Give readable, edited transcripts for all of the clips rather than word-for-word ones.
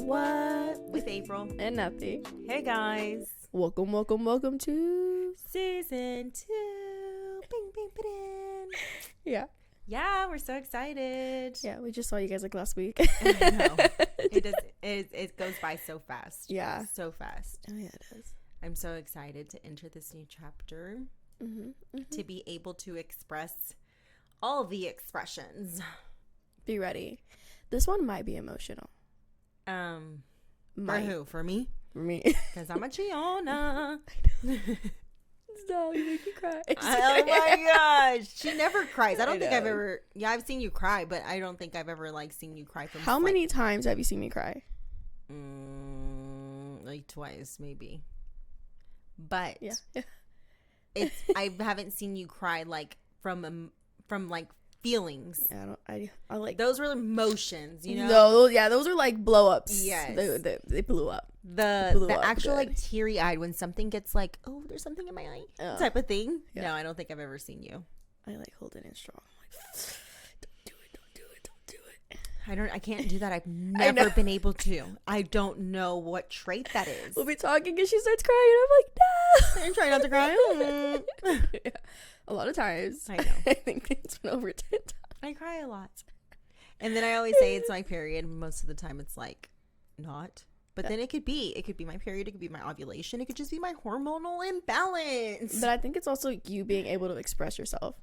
What? With April. And Nappy. Hey guys. Welcome to Season 2. Bing, bing, bing. Yeah. Yeah, we're so excited. Yeah, we just saw you guys like last week. I know. It goes by so fast. Yeah. So fast. Oh, yeah, it does. I'm so excited to enter this new chapter. To be able to express all the expressions. Be ready. This one might be emotional. For who? For me? For me. Because I'm a Chiona. No, you make me cry. Oh my gosh. She never cries. I don't think I've ever. Yeah, I've seen you cry, but I don't think I've ever seen you cry from. How many times have you seen me cry? Like twice, maybe. But yeah. I haven't seen you cry from feelings. I like those were emotions, you know. No, those are like blow ups. Yes, they blew up. The actual good. Teary eyed when something gets oh, there's something in my eye type of thing. Yeah. No, I don't think I've ever seen you. I hold it in strong. Don't do it. I can't do that. I've never been able to. I don't know what trait that is. We'll be talking and she starts crying and I'm like, no. I'm trying not to cry. Yeah. A lot of times. I know. I think it's been over 10 times. I cry a lot. And then I always say it's my period. Most of the time it's not. But then it could be my period. It could be my ovulation. It could just be my hormonal imbalance. But I think it's also you being able to express yourself.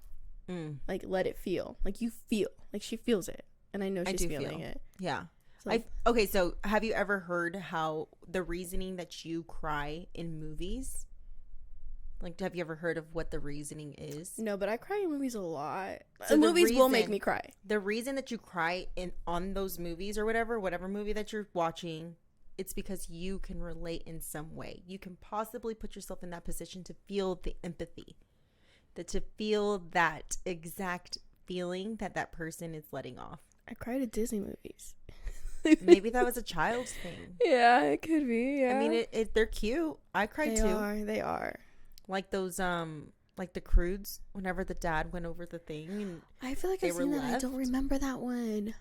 Let it feel. You feel. She feels it. And I know she's feeling it. Yeah. So have you ever heard how the reasoning that you cry in movies? Have you ever heard of what the reasoning is? No, but I cry in movies a lot. So movies will make me cry. The reason that you cry on those movies or whatever movie that you're watching, it's because you can relate in some way. You can possibly put yourself in that position to feel the empathy, to feel that exact feeling that person is letting off. I cried at Disney movies. Maybe that was a child's thing. Yeah, it could be. Yeah. I mean, they're cute. I cried too. They are. Like those, like the Crudes, whenever the dad went over the thing. And I feel like I've seen that. I don't remember that one.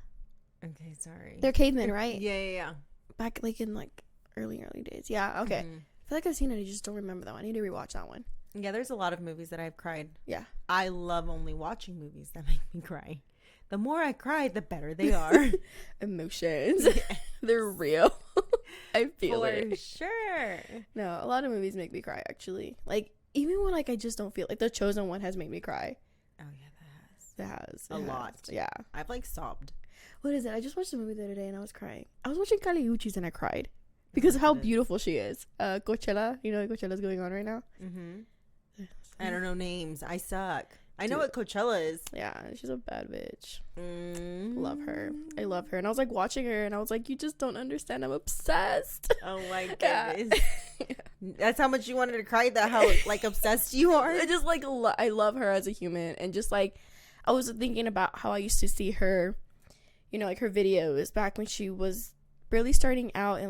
Okay, sorry. They're cavemen, right? Yeah. Back in early days. Yeah, okay. I feel like I've seen it. I just don't remember that one. I need to rewatch that one. Yeah, there's a lot of movies that I've cried. Yeah. I love only watching movies that make me cry. The more I cry, the better they are. Emotions. Yes. They're real. I feel it. For sure. No, a lot of movies make me cry, actually. Even when, I just don't feel... The Chosen One has made me cry. Oh, yeah, It has. A lot. Yeah. I've, sobbed. What is it? I just watched a movie the other day, and I was crying. I was watching Kali Uchis, and I cried. Because of how beautiful she is. Coachella. You know what Coachella's going on right now? Mm-hmm. I don't know names. I suck. I know what Coachella is. Yeah, she's a bad bitch. Love her. I love her. And I was watching her and I was you just don't understand. I'm obsessed. Oh my goodness. Yeah. That's how much you wanted to cry, how obsessed you are. I just I love her as a human. And just I was thinking about how I used to see her, her videos back when she was barely starting out in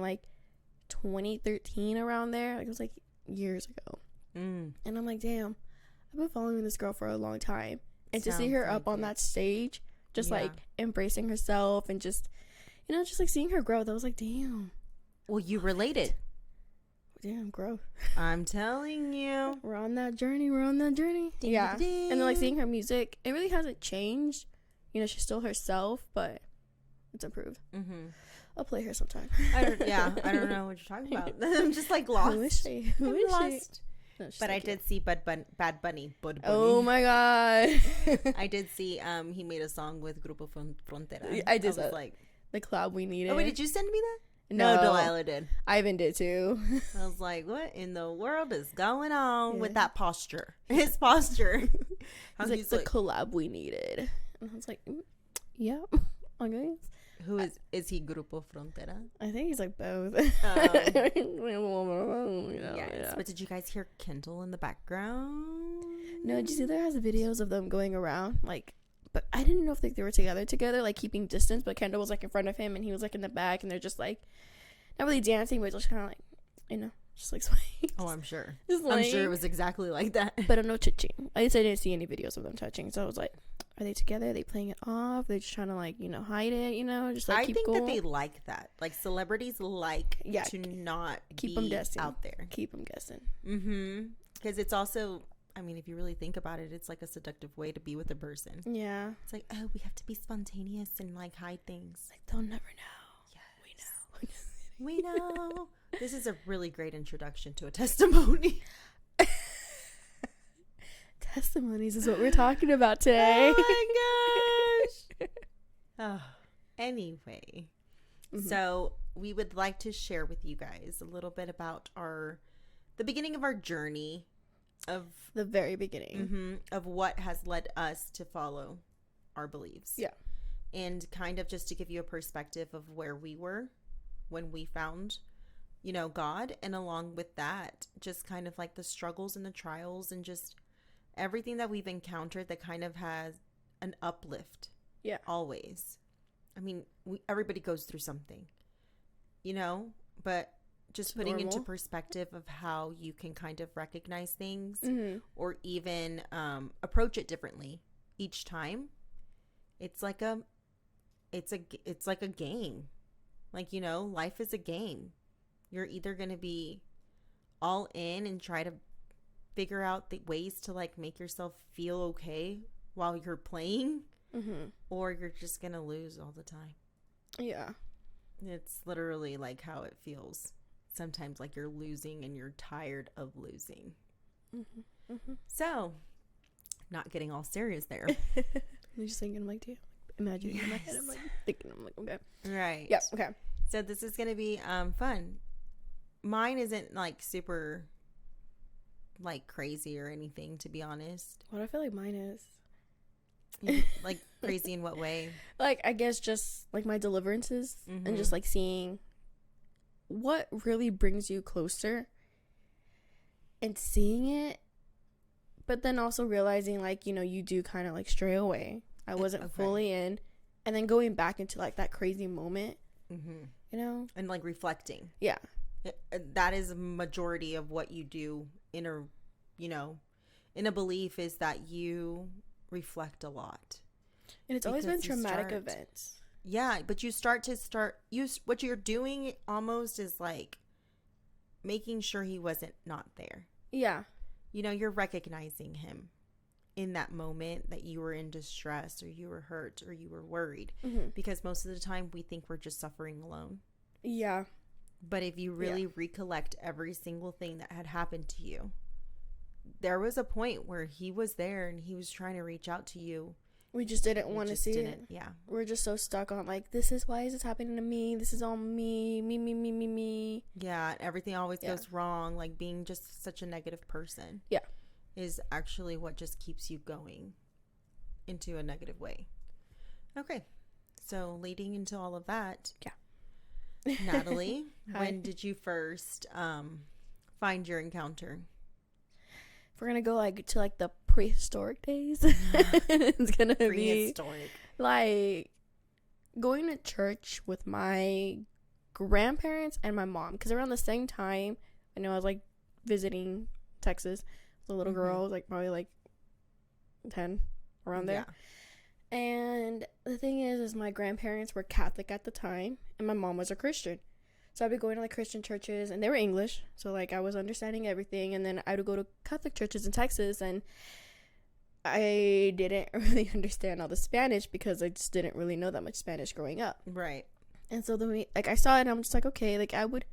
2013 around there. It was years ago. And I'm damn. I've been following this girl for a long time, and to see her up on that stage, just embracing herself and just seeing her growth, I was damn. Well, you related. Damn, growth. I'm telling you, we're on that journey. Yeah, and then seeing her music, it really hasn't changed. She's still herself, but it's improved. I'll play her sometime. I don't know what you're talking about. I'm just lost. Who is she? No, but I did see Bad Bunny. Oh my god. I did see he made a song with Grupo Frontera. I did that. The collab we needed. Oh wait, did you send me that? No, Delilah did. Ivan did too. I was what in the world is going on with that posture? His posture. He's the collab we needed. And I was yeah. Okay. Who is he Grupo Frontera? I think he's both. Yes. But did you guys hear Kendall in the background? No, did you see there has videos of them going around but I didn't know if they were together keeping distance, but Kendall was in front of him and he was in the back and they're just not really dancing, but just kind of just swaying. Oh, I'm sure. I'm sure it was exactly like that. But no touching. I didn't see any videos of them touching, so I was Are they together? Are they playing it off? They're just trying to like, hide it, just like I keep think going. that they like that. Like celebrities like to not keep them guessing out there. Keep them guessing. Because it's also, I mean, if you really think about it, it's like a seductive way to be with a person. Yeah. It's like, oh, we have to be spontaneous and like hide things. Like they'll never know. Yes. We know. We know. This is a really great introduction to a testimony. Testimonies is what we're talking about today. Oh my gosh. Oh, anyway, so we would like to share with you guys a little bit about the beginning of our journey, of the very beginning, of what has led us to follow our beliefs. Yeah. And kind of just to give you a perspective of where we were when we found, God. And along with that, just kind of like the struggles and the trials and just everything that we've encountered that kind of has an uplift. Yeah. Always. I mean, everybody goes through something, but just It's putting normal. into perspective of how you can kind of recognize things or even approach it differently each time. It's like a game. Like, life is a game. You're either going to be all in and try to figure out the ways to like make yourself feel okay while you're playing, or you're just gonna lose all the time. Yeah, it's literally like how it feels sometimes, like you're losing and you're tired of losing. So, not getting all serious there. I'm just thinking, I'm like, imagining in my head, I'm like thinking, I'm like, okay, right, yeah, okay. So this is gonna be fun. Mine isn't like super like crazy or anything, to be honest. What I feel like mine is. Like crazy in what way? Like, I guess just like my deliverances and just like seeing what really brings you closer and seeing it, but then also realizing like, you do kind of like stray away. I wasn't fully in, and then going back into like that crazy moment, and like reflecting. Yeah. That is a majority of what you do in a belief, is that you reflect a lot. And it's always been traumatic events. Yeah, but what you're doing almost is like making sure he wasn't not there. Yeah. You're recognizing him in that moment that you were in distress or you were hurt or you were worried, because most of the time we think we're just suffering alone. Yeah. But if you really recollect every single thing that had happened to you, there was a point where he was there and he was trying to reach out to you. We just didn't want to see it. Yeah. We're just so stuck on like, why is this happening to me? This is all me. Yeah. Everything always goes wrong. Like being just such a negative person. Yeah. Is actually what just keeps you going into a negative way. Okay. So leading into all of that. Yeah. Natalie, when did you first find your encounter? If we're gonna go like to like the prehistoric days, it's gonna be like going to church with my grandparents and my mom, because around the same time, I know I was like visiting Texas as a little girl. I was like probably like 10, around there. And the thing is my grandparents were Catholic at the time and my mom was a Christian. So I'd be going to like Christian churches, and they were English, so like I was understanding everything. And then I would go to Catholic churches in Texas, and I didn't really understand all the Spanish because I just didn't really know that much Spanish growing up. Right. And so then like I saw it and I'm just like, okay, like I would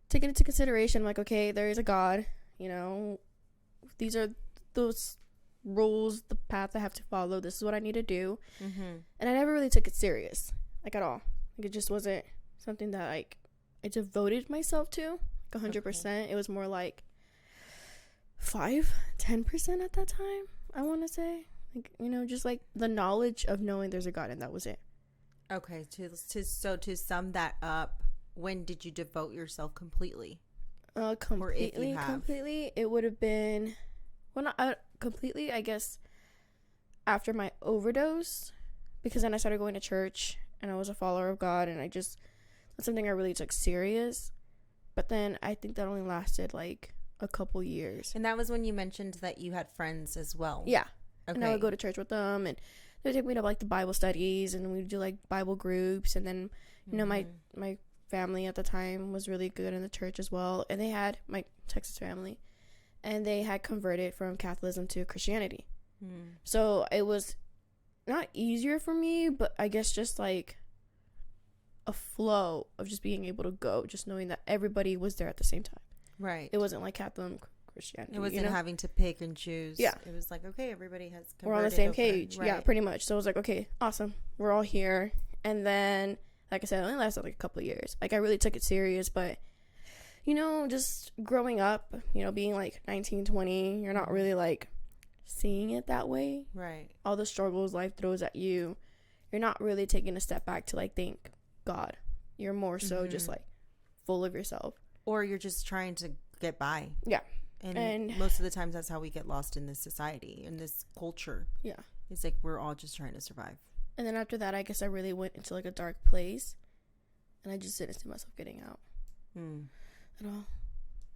take it into consideration, like, okay, there is a God, these are those rules, the path I have to follow, this is what I need to do. And I never really took it serious, like at all. Like it just wasn't something that like I devoted myself to like 100%. It was more like 5-10% at that time, I want to say. Like, just like the knowledge of knowing there's a God, and that was it. Okay, to sum that up, when did you devote yourself completely? Completely, it would have been, well, not completely, I guess, after my overdose, because then I started going to church, and I was a follower of God, and that's something I really took serious. But then I think that only lasted like a couple years. And that was when you mentioned that you had friends as well. Yeah. And I would go to church with them, and they would take me to like the Bible studies, and we'd do like Bible groups. And then, you know, my family at the time was really good in the church as well. And they had my Texas family, and they had converted from Catholicism to Christianity. So it was not easier for me, but I guess just like a flow of just being able to go, just knowing that everybody was there at the same time. Right. It wasn't like Catholic Christianity. It wasn't having to pick and choose. Yeah. It was like, okay, everybody has converted. We're on the same page. Right. Yeah, pretty much. So it was like, okay, awesome. We're all here. And then, like I said, it only lasted like a couple of years. Like, I really took it serious, but, you know, just growing up, you know, being like 19, 20, you're not really like seeing it that way. Right. All the struggles life throws at you, you're not really taking a step back to like thank God. You're more so just like full of yourself. Or you're just trying to get by. Yeah. And most of the times that's how we get lost in this society, in this culture. Yeah. It's like we're all just trying to survive. And then after that, I guess I really went into like a dark place, and I just didn't see myself getting out at all.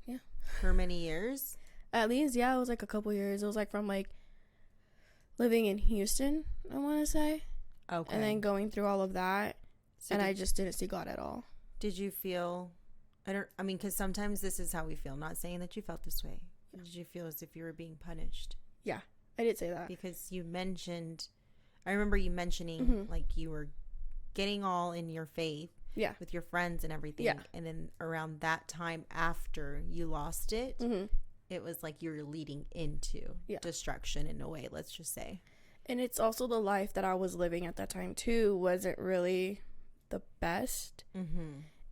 Yeah. For many years? At least, yeah, it was like a couple years. It was like from like living in Houston, I want to say. Okay. And then going through all of that, so and I just didn't see God at all. Did you feel, because sometimes this is how we feel. Not saying that you felt this way. Yeah. Did you feel as if you were being punished? Yeah, I did say that. Because you mentioned, I remember you mentioning like you were getting all in your faith with your friends and everything. Yeah. And then around that time after you lost it, it was like you were leading into destruction in a way, let's just say. And it's also the life that I was living at that time too wasn't really the best.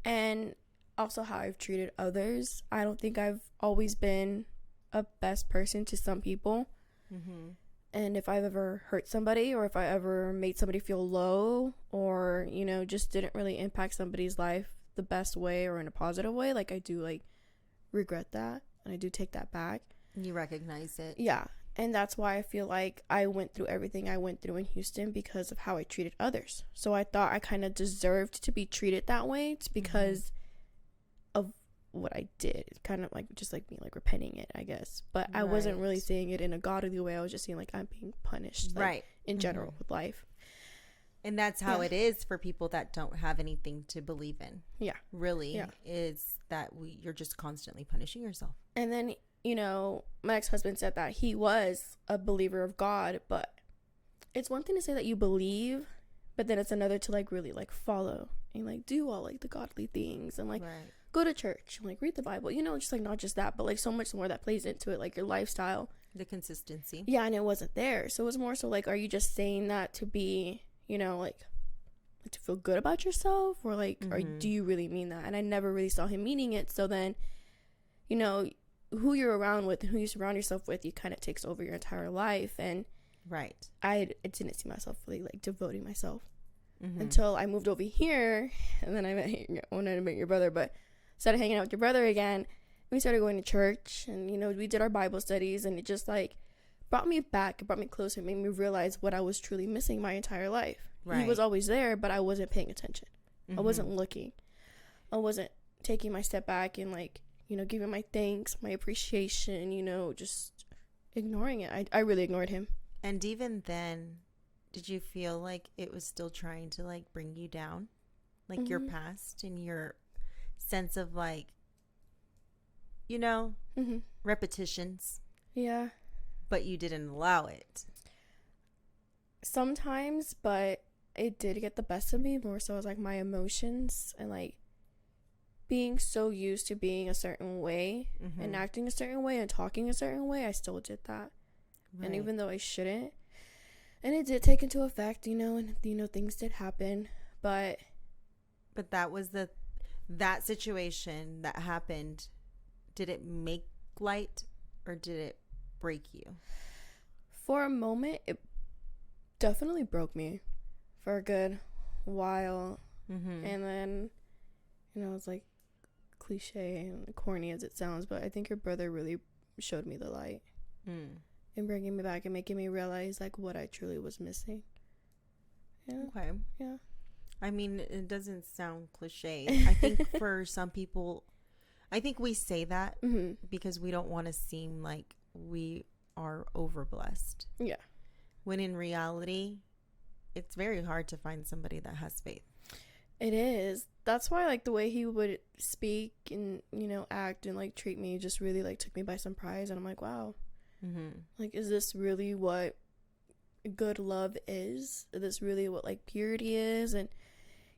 And also how I've treated others. I don't think I've always been a best person to some people. And if I've ever hurt somebody, or if I ever made somebody feel low, or, you know, just didn't really impact somebody's life the best way or in a positive way, like I do like regret that, and I do take that back. You recognize it. Yeah. And that's why I feel like I went through everything I went through in Houston because of how I treated others. So I thought I kind of deserved to be treated that way. It's because of what I did. It's kind of like just like me like repenting it, I guess. But I wasn't really seeing it in a godly way. I was just seeing like I'm being punished, like, in general with life. And that's how it is for people that don't have anything to believe in. Yeah. Really is that you're just constantly punishing yourself. And then, you know, my ex-husband said that he was a believer of God, but it's one thing to say that you believe, but then it's another to like really like follow and like do all like the godly things and like go to church and like read the Bible, you know, just like not just that, but like so much more that plays into it, like your lifestyle, the consistency. Yeah. And it wasn't there. So it was more so like, are you just saying that to be, you know, like to feel good about yourself, or like, or do you really mean that? And I never really saw him meaning it. So then, you know, who you're around with and who you surround yourself with, you kind of takes over your entire life. And I didn't see myself really like devoting myself until I moved over here, and then I met your brother, but started hanging out with your brother again. We started going to church, and you know, we did our Bible studies, and it just like brought me back, it brought me closer, it made me realize what I was truly missing my entire life. He was always there, but I wasn't paying attention. I wasn't looking. I wasn't taking my step back and like, you know, giving my thanks, my appreciation, you know, just ignoring it. I really ignored him. And even then, did you feel like it was still trying to like bring you down? Like your past and your sense of like, you know, repetitions? Yeah. But you didn't allow it. Sometimes, but it did get the best of me, more so as like my emotions and like being so used to being a certain way and acting a certain way and talking a certain way, I still did that. And even though I shouldn't, and it did take into effect, you know, and you know, things did happen, but that was that situation that happened. Did it make light, or did it break you? For a moment, it definitely broke me for a good while. And then, you know, it's like cliche and corny as it sounds, but I think your brother really showed me the light and bringing me back and making me realize like what I truly was missing. Yeah. Okay. Yeah. I mean, it doesn't sound cliche. I think for some people, I think we say that because we don't want to seem like we are overblessed. Yeah. when in reality, it's very hard to find somebody that has faith. It is. That's why, like, the way he would speak and, you know, act and, like, treat me just really, like, took me by surprise. And I'm like, wow. Mm-hmm. Like, is this really what good love is? Is this really what, like, purity is? And,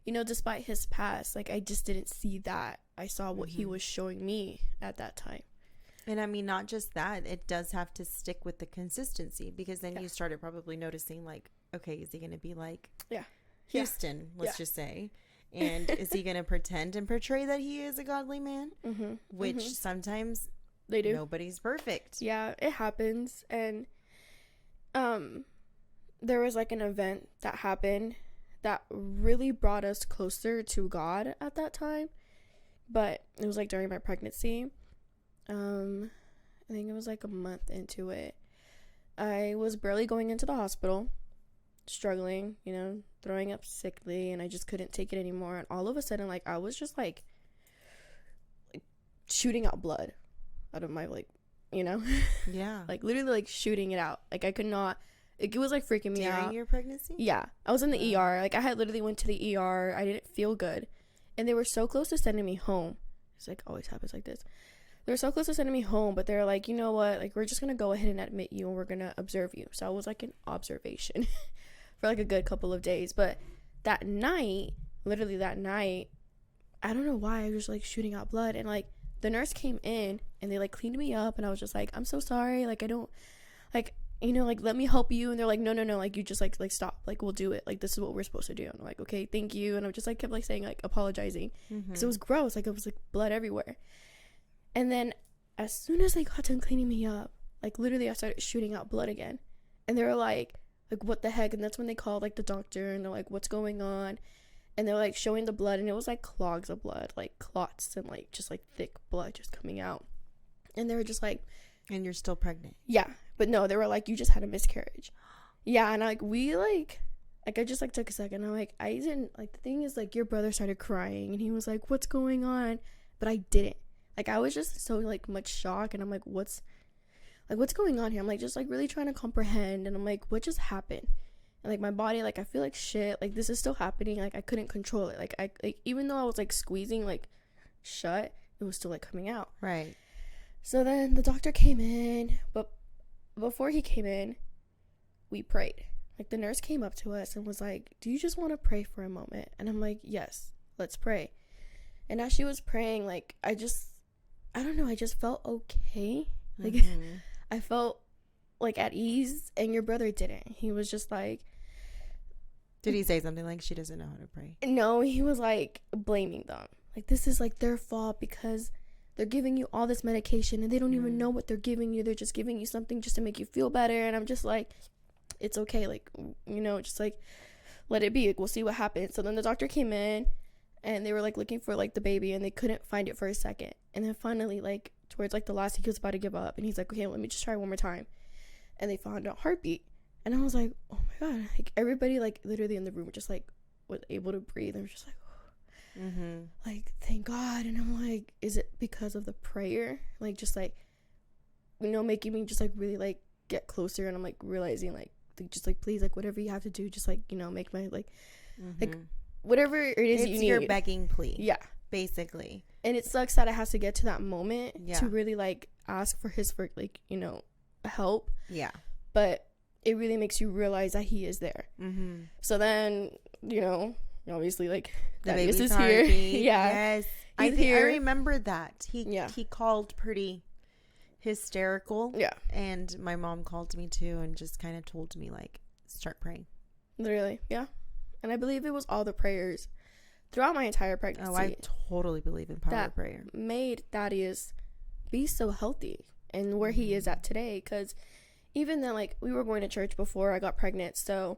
you know, despite his past, like, I just didn't see that. I saw what he was showing me at that time. And I mean, not just that, it does have to stick with the consistency, because then you started probably noticing, like, okay, is he going to be like Houston, let's just say? And is he going to pretend and portray that he is a godly man? Which sometimes they do. Nobody's perfect. Yeah, it happens. And there was like an event that happened that really brought us closer to God at that time. But it was like during my pregnancy. I think it was like a month into it. I was barely going into the hospital, struggling, you know, throwing up sickly, and I just couldn't take it anymore. And all of a sudden, like, I was just like shooting out blood out of my, like, you know, like literally like shooting it out. Like, I could not, like, it was like freaking me out. During your pregnancy? Yeah, I was in the ER. Like, I had literally went to the ER. I didn't feel good, and they were so close to sending me home. It's like always happens like this. They were so close to sending me home, but they're like, you know what? Like, we're just gonna go ahead and admit you, and we're gonna observe you. So I was like in observation for like a good couple of days. But that night, literally that night, I don't know why I was just like shooting out blood, and like the nurse came in and they like cleaned me up, and I was just like, I'm so sorry. Like, I don't, like, you know, like, let me help you. And they're like, no, like, you just like stop. Like, we'll do it. Like, this is what we're supposed to do. And I'm like, okay, thank you. And I just like kept like saying, like, apologizing, because it was gross. Like, it was like blood everywhere. And then as soon as they got done cleaning me up, like, literally I started shooting out blood again. And they were like, what the heck? And that's when they called, like, the doctor, and they're like, what's going on? And they're, like, showing the blood, and it was, like, clogs of blood, like, clots and, like, just, like, thick blood just coming out. And they were just like... And you're still pregnant? Yeah. But no, they were like, you just had a miscarriage. Yeah, and, like, I just, like, took a second. I'm like, I didn't... Like, the thing is, like, your brother started crying, and he was like, what's going on? But I didn't. Like, I was just so, like, much shock, and I'm like, what's going on here? I'm, like, just, like, really trying to comprehend, and I'm like, what just happened? And, like, my body, like, I feel like shit. Like, this is still happening. Like, I couldn't control it. Like, even though I was, like, squeezing, like, shut, it was still, like, coming out. Right. So then the doctor came in, but before he came in, we prayed. Like, the nurse came up to us and was like, do you just want to pray for a moment? And I'm like, yes, let's pray. And as she was praying, like, I don't know, I just felt okay. Like, I felt, like, at ease, and your brother didn't. He was just like... Did he say something like, she doesn't know how to pray? No, he was, like, blaming them. Like, this is, like, their fault because they're giving you all this medication, and they don't even know what they're giving you. They're just giving you something just to make you feel better. And I'm just like, it's okay. Like, you know, just, like, let it be. Like, we'll see what happens. So then the doctor came in, and they were, like, looking for, like, the baby, and they couldn't find it for a second. And then finally, like, towards, like, the last, he was about to give up. And he's like, okay, let me just try one more time. And they found a heartbeat. And I was like, oh, my God. Like, everybody, like, literally in the room just, like, was able to breathe. And was just like, oh. Like, thank God. And I'm like, is it because of the prayer? Like, just, like, you know, making me just, like, really, like, get closer. And I'm, like, realizing, like, just, like, please, like, whatever you have to do, just, like, you know, make my, like, whatever it is you need. It's your begging plea. Yeah. Basically. And it sucks that it has to get to that moment to really, like, ask for his, for, like, you know, help. Yeah. But it really makes you realize that he is there. So then, you know, obviously, like, Thaddeus is here. Yes. I remember that. He called pretty hysterical. Yeah. And my mom called me too and just kind of told me, like, start praying. Literally. Yeah. And I believe it was all the prayers throughout my entire pregnancy. Oh, I totally believe in power of prayer. Made Thaddeus be so healthy and where he is at today. Because even then, like, we were going to church before I got pregnant, so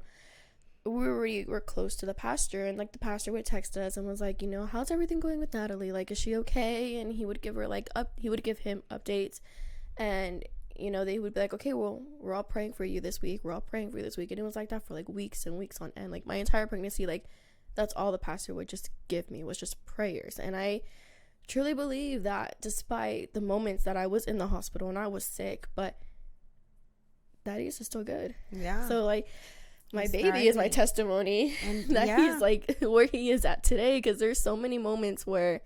we were close to the pastor, and, like, the pastor would text us and was like, you know, how's everything going with Natalie? Like, is she okay? And he would give her, like, he would give him updates, and, you know, they would be like, okay, well, we're all praying for you this week. We're all praying for you this week. And it was like that for, like, weeks and weeks on end. Like, my entire pregnancy, like, that's all the pastor would just give me was just prayers. And I truly believe that despite the moments that I was in the hospital and I was sick, but daddy is still good. Yeah. So like my He's baby is my thriving. testimony And that yeah, he's like where he is at today, because there's so many moments where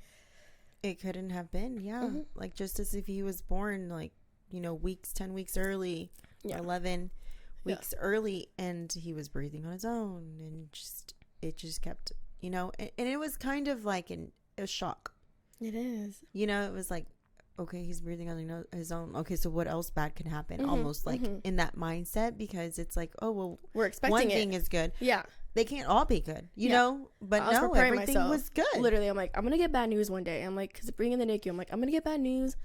it couldn't have been. Yeah. Mhm. Like just as if he was born like, 10 weeks early, Yeah. or 11 Yeah. weeks early, and he was breathing on his own, and it just kept, and it was kind of like a shock. it is. It was like, okay, he's breathing on his own. Okay, so what else bad can happen? Mhm, Almost like mhm. in that mindset, because it's like, oh, well, We're expecting one it. thing is good. Yeah. They can't all be good, Yeah. But I was no, preparing everything myself. was good. Literally, I'm like, I'm gonna get bad news one day. I'm like, because bringing the NICU, I'm like, I'm gonna get bad news.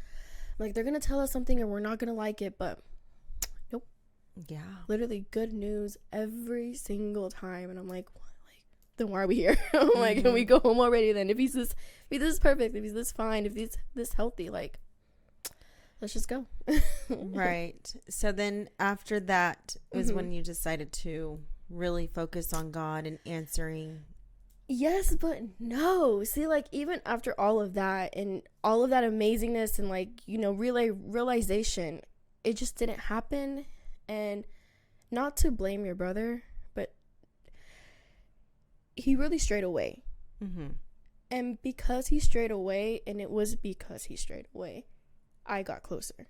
Like, they're gonna tell us something and we're not gonna like it, but Yeah. literally good news every single time. And I'm like, what? Like, then why are we here? I'm like, can we go home already then? If this is perfect, if he's this fine, if he's this healthy, like, let's just go. Right. So then after that is Mhm. when you decided to really focus on God and answering. Yes, but no. See, like, even after all of that and all of that amazingness and, like, realization, it just didn't happen. And not to blame your brother, but he really strayed away. Mm-hmm. And because he strayed away, and it was because he strayed away, I got closer.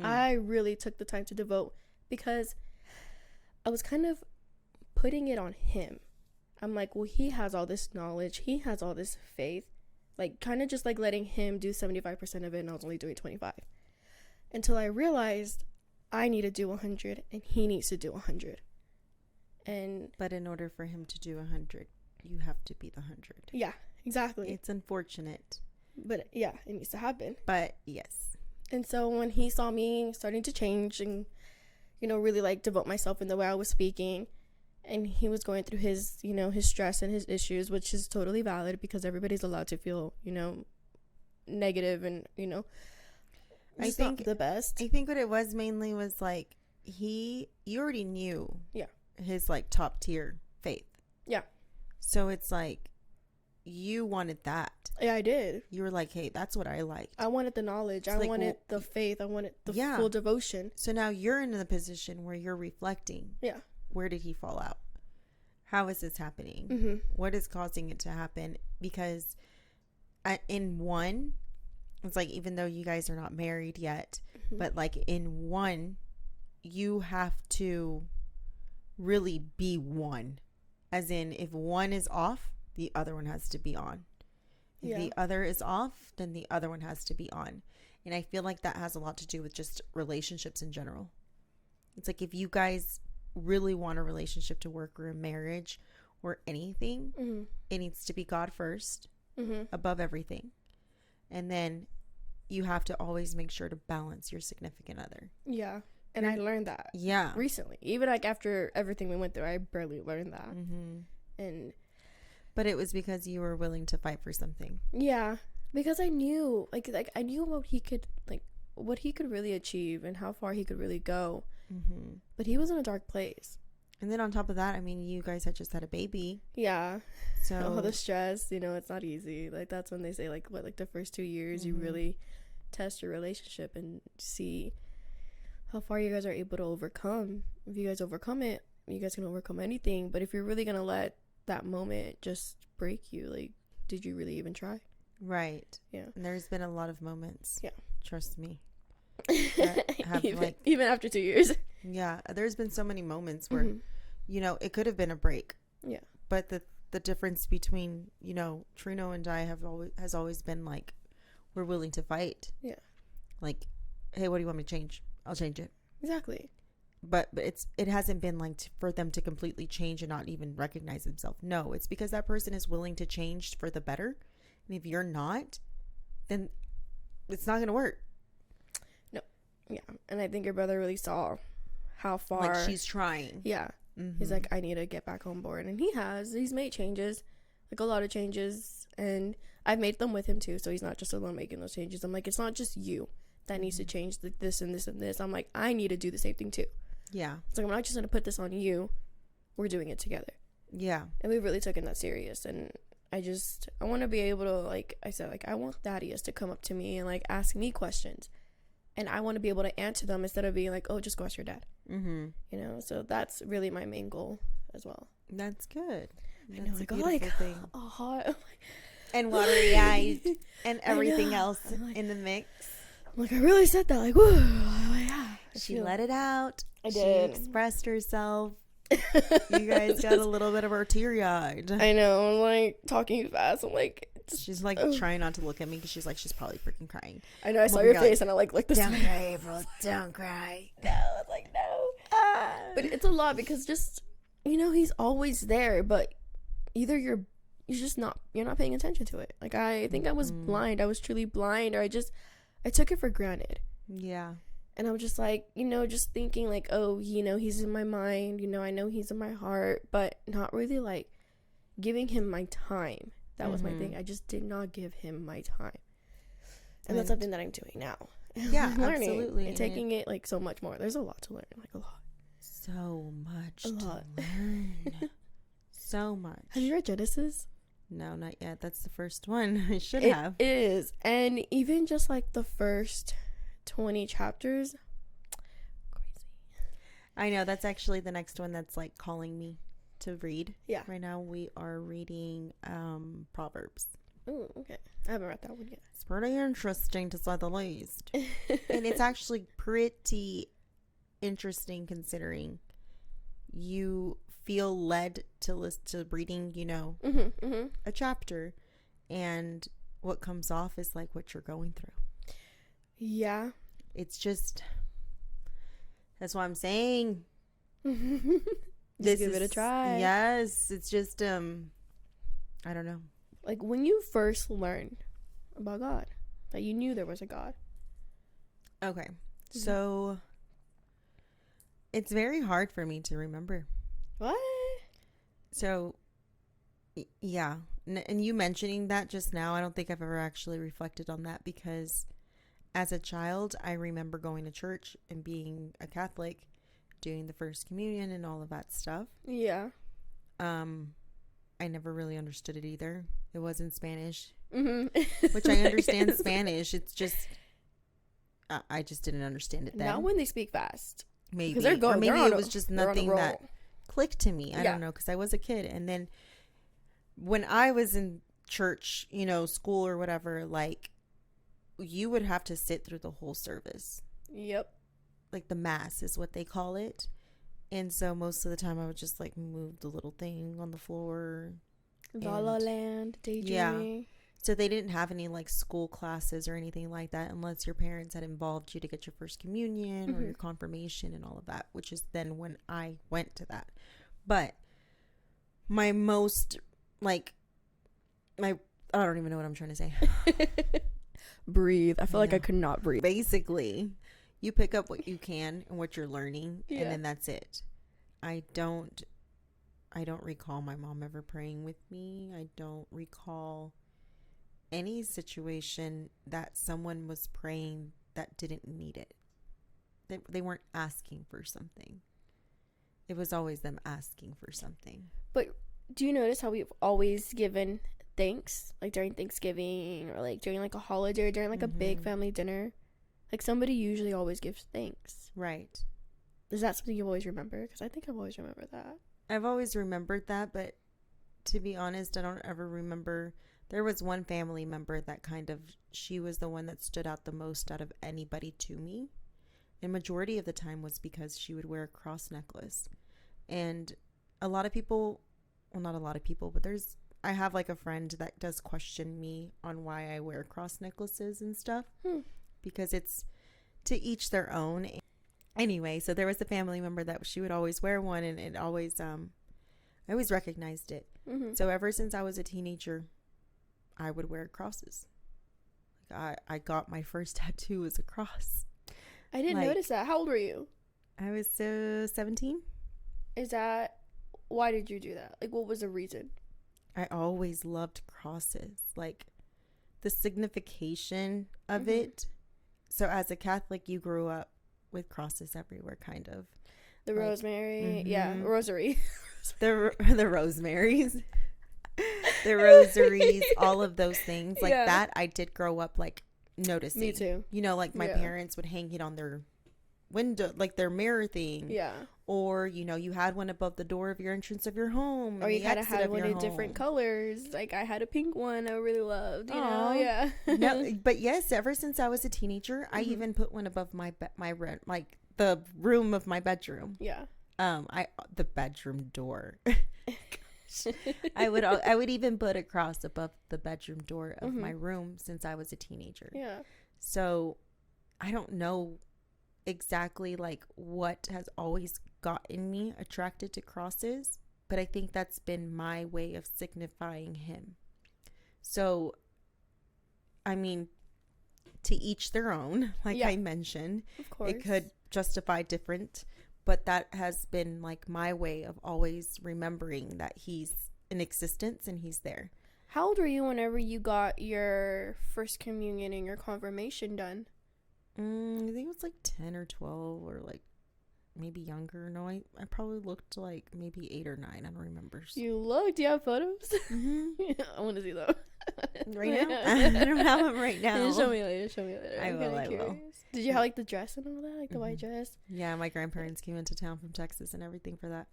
I really took the time to devote, because I was kind of putting it on him. I'm like, well, he has all this knowledge. He has all this faith. Like, kind of just like letting him do 75% of it, and I was only doing 25. Until I realized I need to do 100 and he needs to do 100. But in order for him to do 100, you have to be the 100. Yeah, exactly. It's unfortunate. But yeah, it needs to happen. But yes. And so when he saw me starting to change and, really like devote myself in the way I was speaking, and he was going through his, his stress and his issues, which is totally valid, because everybody's allowed to feel, negative and, I just think not the best. I think what it was mainly was like you already knew his like top tier faith. Yeah. So it's like you wanted that. Yeah, I did. You were like, hey, that's what I liked. I wanted the knowledge. I wanted the faith. I wanted the full devotion. So now you're in the position where you're reflecting. Yeah. Where did he fall out? How is this happening? Mm-hmm. What is causing it to happen? Because in one, it's like, even though you guys are not married yet, but like in one, you have to really be one. As in, if one is off, the other one has to be on. If the other is off, then the other one has to be on. And I feel like that has a lot to do with just relationships in general. It's like, if you guys really want a relationship to work, or a marriage or anything, it needs to be God first, above everything. And then you have to always make sure to balance your significant other. Yeah. And I learned that recently. Even like after everything we went through, I barely learned that. But it was because you were willing to fight for something. Yeah, because I knew like I knew what he could really achieve and how far he could really go. But he was in a dark place. And then on top of that, I mean, you guys had just had a baby. Yeah. So all the stress, it's not easy. Like, that's when they say like the first 2 years you really test your relationship and see how far you guys are able to overcome. If you guys overcome it, you guys can overcome anything. But if you're really gonna let that moment just break you, like, did you really even try? Right. Yeah. And there's been a lot of moments. Yeah. Trust me. Even after 2 years. Yeah. There's been so many moments where, it could have been a break. Yeah. But the difference between, Trino and I has always been like, we're willing to fight. Yeah. Like, hey, what do you want me to change? I'll change it. Exactly. But it hasn't been like for them to completely change and not even recognize themselves. No, it's because that person is willing to change for the better. And if you're not, then it's not going to work. No. Yeah. And I think your brother really saw how far. Like, she's trying. Yeah. He's like, I need to get back on board. And he's made changes, like a lot of changes. And I've made them with him too. So he's not just alone making those changes. I'm like, it's not just you that needs to change this and this and this. I'm like, I need to do the same thing too. Yeah. So I'm not just going to put this on you. We're doing it together. Yeah. And we really taken that serious. And I want to be able to, like I said, like, I want Thaddeus to come up to me and like ask me questions. And I want to be able to answer them instead of being like, oh, just go ask your dad. Mm-hmm. You know, so that's really my main goal as well. That's good. I know, That's a like, beautiful thing. a hot, And watery eyed and everything know. else I'm like- in the mix. I'm like, I really said that. Like, whoa, yeah. She let it out. I She did. expressed herself. You guys got a little bit of her teary-eyed. I know. I'm like talking fast. I'm like, She's like trying not to look at me because she's like, she's probably freaking crying. I know. I saw my your God. face and I like this. Don't cry, April. Don't cry. No, I was like, no. But it's a lot because just, you know, he's always there, but either you're not paying attention to it. Like, I think I was blind. I was truly blind, or I took it for granted. Yeah. And I'm just like, you know, just thinking like, oh, you know, he's in my mind, you know, I know he's in my heart, but not really like giving him my time. That was my thing. I just did not give him my time. And that's something that I'm doing now. Yeah, I'm learning absolutely. and taking it like so much more. There's a lot to learn, like a lot. So much A to lot. learn. So much. Have you read Genesis? No, not yet. That's the first one. I should It have. is. And even just like the first 20 chapters, crazy. I know. That's actually the next one that's like calling me to read. Yeah. Right now we are reading Proverbs. Oh, okay. I haven't read that one yet. It's pretty interesting to say the least. And it's actually pretty interesting considering you feel led to listen to reading, you know, a chapter, and what comes off is like what you're going through. Yeah. It's just, that's what I'm saying. Just give it a try. Yes, it's just I don't know. Like when you first learned about God, that you knew there was a God. Okay, so it's very hard for me to remember. What? So, yeah. And you mentioning that just now, I don't think I've ever actually reflected on that, because as a child, I remember going to church and being a Catholic, doing the first communion and all of that stuff. Yeah. I never really understood it either. It was in Spanish, Mm-hmm. which I understand Spanish. It's just, I just didn't understand it then. Not when they speak fast. Maybe. Because they're going. Or maybe they're on it was just they're on a nothing roll. that clicked to me. I don't know, because I was a kid. And then when I was in church, you know, school or whatever, like, you would have to sit through the whole service. Yep. Like the mass is what they call it. And so most of the time I would just like move the little thing on the floor. La La Land, daydreaming. Yeah. So they didn't have any like school classes or anything like that, unless your parents had involved you to get your first communion or your confirmation and all of that, which is then when I went to that. But my most like I don't even know what I'm trying to say. Breathe. I feel like I could not breathe. Basically, you pick up what you can and what you're learning, Yeah. and then that's it. I don't recall my mom ever praying with me. I don't recall any situation that someone was praying that didn't need it. They weren't asking for something. It was always them asking for something. But do you notice how we've always given thanks, like during Thanksgiving or like during like a holiday or during like a big family dinner? Like somebody usually always gives thanks. Right. Is that something you always remember? Because I think I've always remembered that. I've always remembered that, but to be honest, I don't ever remember. There was one family member that she was the one that stood out the most out of anybody to me. And majority of the time was because she would wear a cross necklace. And a lot of people, well, not a lot of people, but I have like a friend that does question me on why I wear cross necklaces and stuff. Because it's to each their own. Anyway, so there was a family member that she would always wear one, and it always, I always recognized it. So ever since I was a teenager, I would wear crosses. Like I got my first tattoo as a cross. I didn't notice that. How old were you? I was 17. Why did you do that? Like, what was the reason? I always loved crosses, like the signification of it. So as a Catholic, you grew up with crosses everywhere, kind of. The rosemary, yeah, rosary. The rosemarys, the rosaries, all of those things like that. I did grow up like noticing. Me too. You know, like my parents would hang it on window, like their mirror thing. Yeah. Or, you know, you had one above the door of your entrance of your home. Or you kind of had one in different colors. Like I had a pink one I really loved, you know? Yeah. No, but yes, ever since I was a teenager, I even put one above my like the room of my bedroom. Yeah. The bedroom door. I would even put a cross above the bedroom door of my room since I was a teenager. Yeah. So I don't know exactly like what has always gotten me attracted to crosses, but I think that's been my way of signifying him. So I mean, to each their own, like I mentioned. Of course. It could justify different, but that has been like my way of always remembering that he's in existence and he's there. How old were you whenever you got your first communion and your confirmation done? I think it was like 10 or 12 or like maybe younger. No, I probably looked like maybe 8 or 9. I don't remember. You looked? Do you have photos? Mm-hmm. I want to see them. Right now? I don't have them right now. Show me later. I will. Did you have like the dress and all that? Like the white dress? Yeah, my grandparents came into town from Texas and everything for that.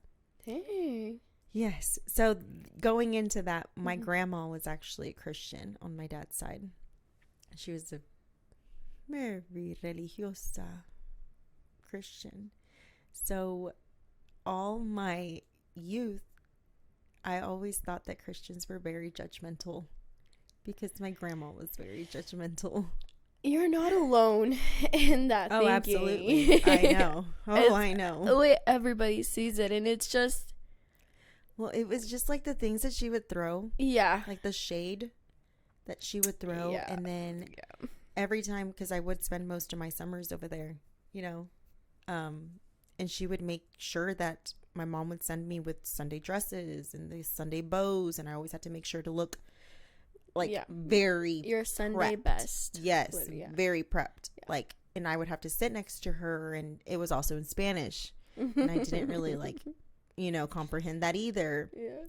Dang. Yes. So going into that, my grandma was actually a Christian on my dad's side. She was a very religiosa Christian. So all my youth, I always thought that Christians were very judgmental because my grandma was very judgmental. You're not alone in that thinking. Absolutely. I know. I know. The way everybody sees it, and it's just... Well, it was just like the things that she would throw. Yeah. Like the shade that she would throw. Yeah. And then every time, because I would spend most of my summers over there, you know, and she would make sure that my mom would send me with Sunday dresses and the Sunday bows, and I always had to make sure to look like very your Sunday prepped. best. Yes, very prepped. Yeah. Like, and I would have to sit next to her, and it was also in Spanish, and I didn't really like, you know, comprehend that either. Yeah.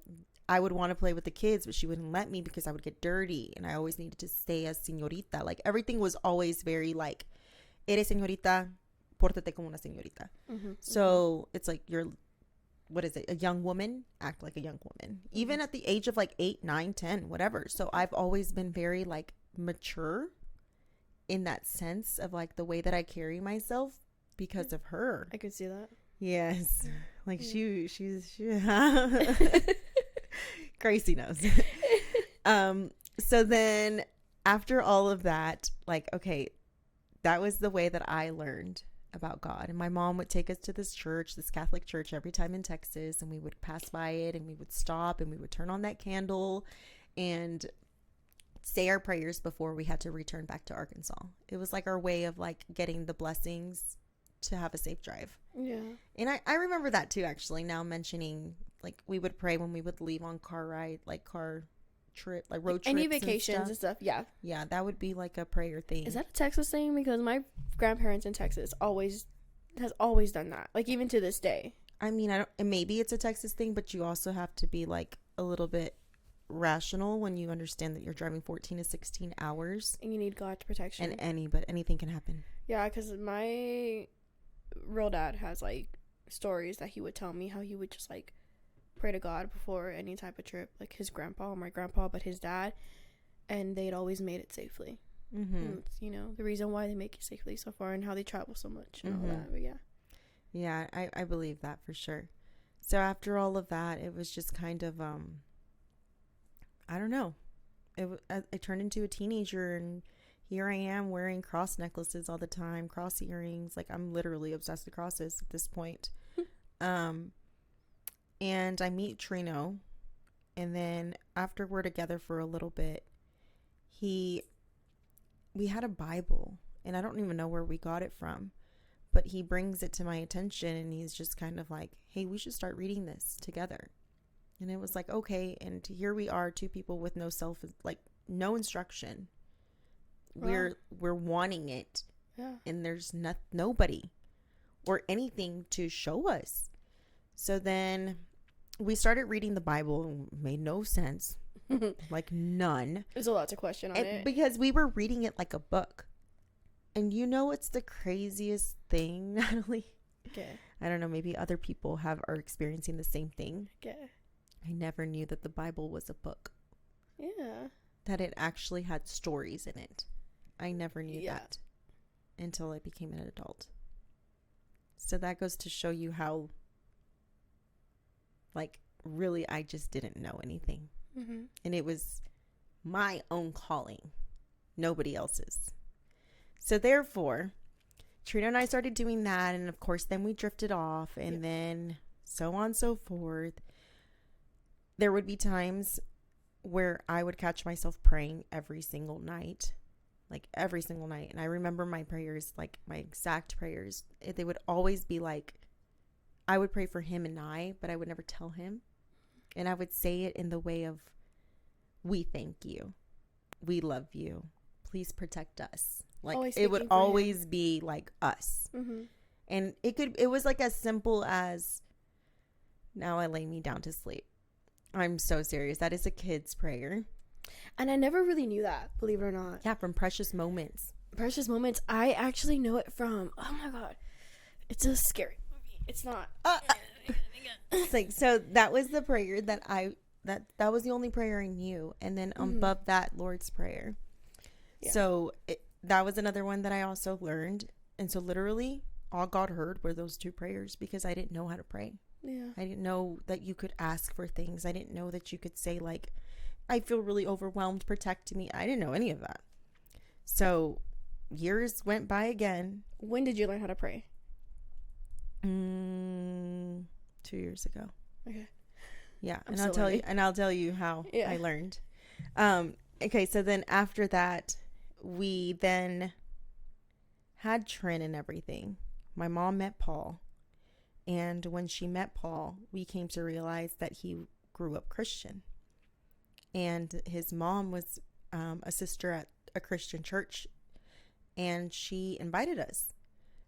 I would want to play with the kids, but she wouldn't let me because I would get dirty, and I always needed to stay as señorita. Like everything was always very like, eres señorita, pórtate como una señorita. So it's like you're, what is it? A young woman, act like a young woman, even at the age of like 8, 9, 10, whatever. So I've always been very like mature in that sense of like the way that I carry myself because of her. I could see that. Yes. Like she's Gracie knows. So then after all of that, like, okay, that was the way that I learned about God. And my mom would take us to this church, this Catholic church, every time in Texas, and we would pass by it and we would stop and we would turn on that candle and say our prayers before we had to return back to Arkansas. It was like our way of like getting the blessings to have a safe drive. Yeah. And I remember that too, actually, now mentioning, like, we would pray when we would leave on car ride, like car trip, like road trips. Any vacations and stuff. Yeah. Yeah, that would be like a prayer thing. Is that a Texas thing? Because my grandparents in Texas has always done that. Like even to this day. I mean, I don't, and maybe it's a Texas thing, but you also have to be like a little bit rational when you understand that you're driving 14 to 16 hours. And you need God's protection. And anything can happen. Yeah, because my real dad has like stories that he would tell me how he would just like pray to God before any type of trip, like his grandpa or my grandpa, but his dad, and they'd always made it safely. And it's, you know, the reason why they make it safely so far and how they travel so much and all that. But yeah, I believe that for sure. So after all of that, it was just kind of I don't know, I turned into a teenager, and here I am wearing cross necklaces all the time, cross earrings. Like, I'm literally obsessed with crosses at this point. And I meet Trino, and then after we're together for a little bit, we had a Bible, and I don't even know where we got it from, but he brings it to my attention, and he's just kind of like, hey, we should start reading this together. And it was like, okay. And here we are, two people with no no instruction. Wow. We're wanting it. Yeah. And there's nobody or anything to show us. So then we started reading the Bible, and it made no sense. Like none. There's a lot to question on it. Because we were reading it like a book. And you know what's the craziest thing, Natalie? Okay. I don't know, maybe other people are experiencing the same thing. Okay. I never knew that the Bible was a book. Yeah. That it actually had stories in it. I never knew that until I became an adult. So that goes to show you how, like, really I just didn't know anything. Mm-hmm. And it was my own calling, nobody else's. So therefore, Trina and I started doing that, and of course then we drifted off, and then so on and so forth. There would be times where I would catch myself praying every single night, like every single night. And I remember my prayers, like my exact prayers, they would always be like, I would pray for him and I, but I would never tell him. And I would say it in the way of, we thank you, we love you, please protect us. Like Always it would speaking for always be like us. Mm-hmm. And it was like as simple as, now I lay me down to sleep. I'm so serious. That is a kid's prayer. And I never really knew that, believe it or not. Yeah, from Precious Moments. Precious Moments. I actually know it from, oh my God, it's a scary movie. It's not. It's like, so that was the prayer that that was the only prayer I knew. And then above that, Lord's Prayer. Yeah. So that was another one that I also learned. And so literally all God heard were those two prayers because I didn't know how to pray. Yeah. I didn't know that you could ask for things. I didn't know that you could say, like, I feel really overwhelmed, protect me. I didn't know any of that. So years went by again. When did you learn how to pray? 2 years ago. Okay. Yeah. I'll tell you how I learned. Okay. So then after that, we then had Trin and everything. My mom met Paul. And when she met Paul, we came to realize that he grew up Christian. And his mom was a sister at a Christian church. And she invited us.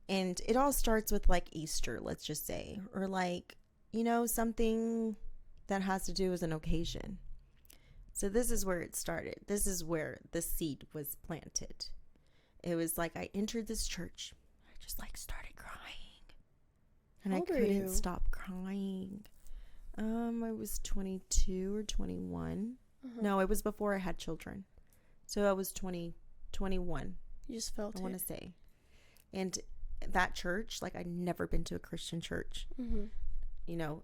And it all starts with like Easter, let's just say. Or like, something that has to do with an occasion. So this is where it started. This is where the seed was planted. It was like I entered this church. I just like started crying. And I couldn't stop crying. I was 22 or 21. Uh-huh. No, it was before I had children. So I was 21. You just felt I want to say. And that church, like I'd never been to a Christian church. Mm-hmm.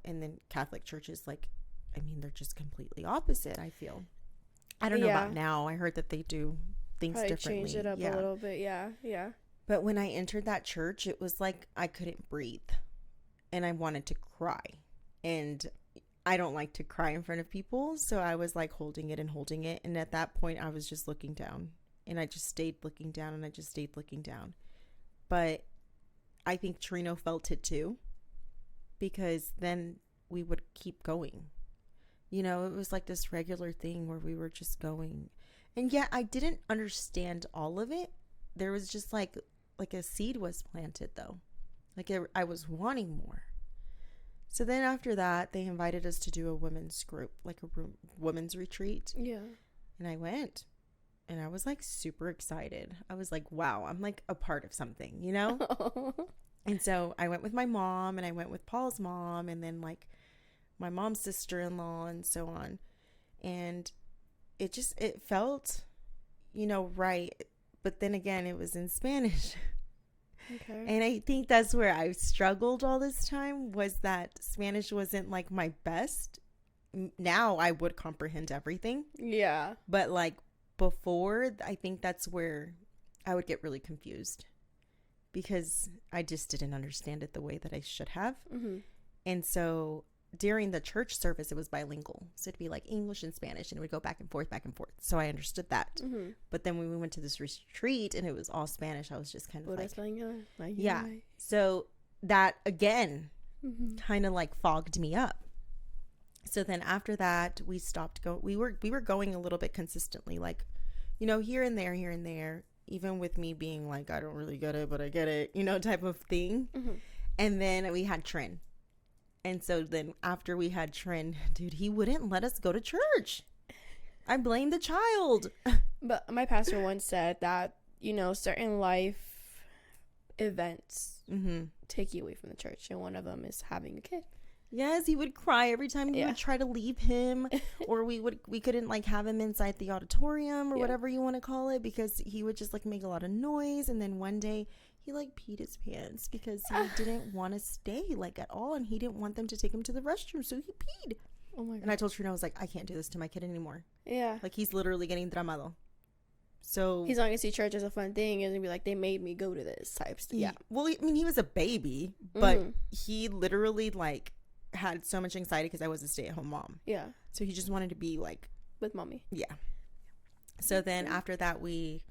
And then Catholic churches, like, I mean, they're just completely opposite, I feel. I don't know about now. I heard that they do things probably differently. Change it up a little bit. Yeah. But when I entered that church, it was like I couldn't breathe. And I wanted to cry. And I don't like to cry in front of people. So I was like holding it. And at that point, I was just looking down. And I just stayed looking down. But I think Trino felt it too. Because then we would keep going. It was like this regular thing where we were just going. And yet I didn't understand all of it. There was just like a seed was planted though. Like I was wanting more. So then after that, they invited us to do a women's group, like a women's retreat. Yeah. And I went. And I was like super excited. I was like, wow, I'm like a part of something, And so I went with my mom and I went with Paul's mom and then like my mom's sister-in-law and so on. And it felt, right. But then again, it was in Spanish. Okay. And I think that's where I struggled all this time, was that Spanish wasn't like my best. Now I would comprehend everything. Yeah. But like before, I think that's where I would get really confused because I just didn't understand it the way that I should have. Mm-hmm. And so during the church service, it was bilingual. So it'd be like English and Spanish and it would go back and forth. So I understood that. Mm-hmm. But then when we went to this retreat and it was all Spanish, I was just kind of like, yeah. So that again, kind of like fogged me up. So then after that, we stopped going. We were going a little bit consistently, like, here and there, even with me being like, I don't really get it, but I get it, type of thing. Mm-hmm. And then we had Trin. And so then after we had Trin, dude, he wouldn't let us go to church. I blame the child. But my pastor once said that, certain life events take you away from the church, and one of them is having a kid. Yes, he would cry every time we would try to leave him, or we couldn't like have him inside the auditorium or whatever you want to call it, because he would just like make a lot of noise. And then one day he like peed his pants because he didn't want to stay like at all, and he didn't want them to take him to the restroom, so he peed. Oh my God. And I told Trina, I was like, I can't do this to my kid anymore. Yeah, like he's literally getting dramado. So he's not gonna see church as a fun thing and be like, they made me go to this type stuff. Yeah, well, I mean, he was a baby, but he literally like had so much anxiety because I was a stay-at-home mom. Yeah, so he just wanted to be like with mommy. Yeah. So then after that we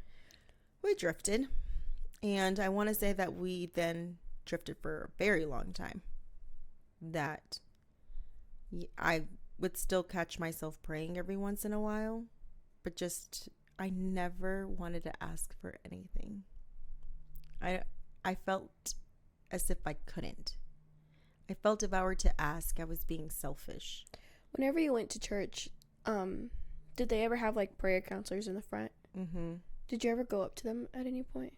drifted, and I want to say that we then drifted for a very long time. That I would still catch myself praying every once in a while, but just I never wanted to ask for anything. I felt as if I couldn't. I felt if I were to ask, I was being selfish. Whenever you went to church, did they ever have like prayer counselors in the front? Did you ever go up to them at any point?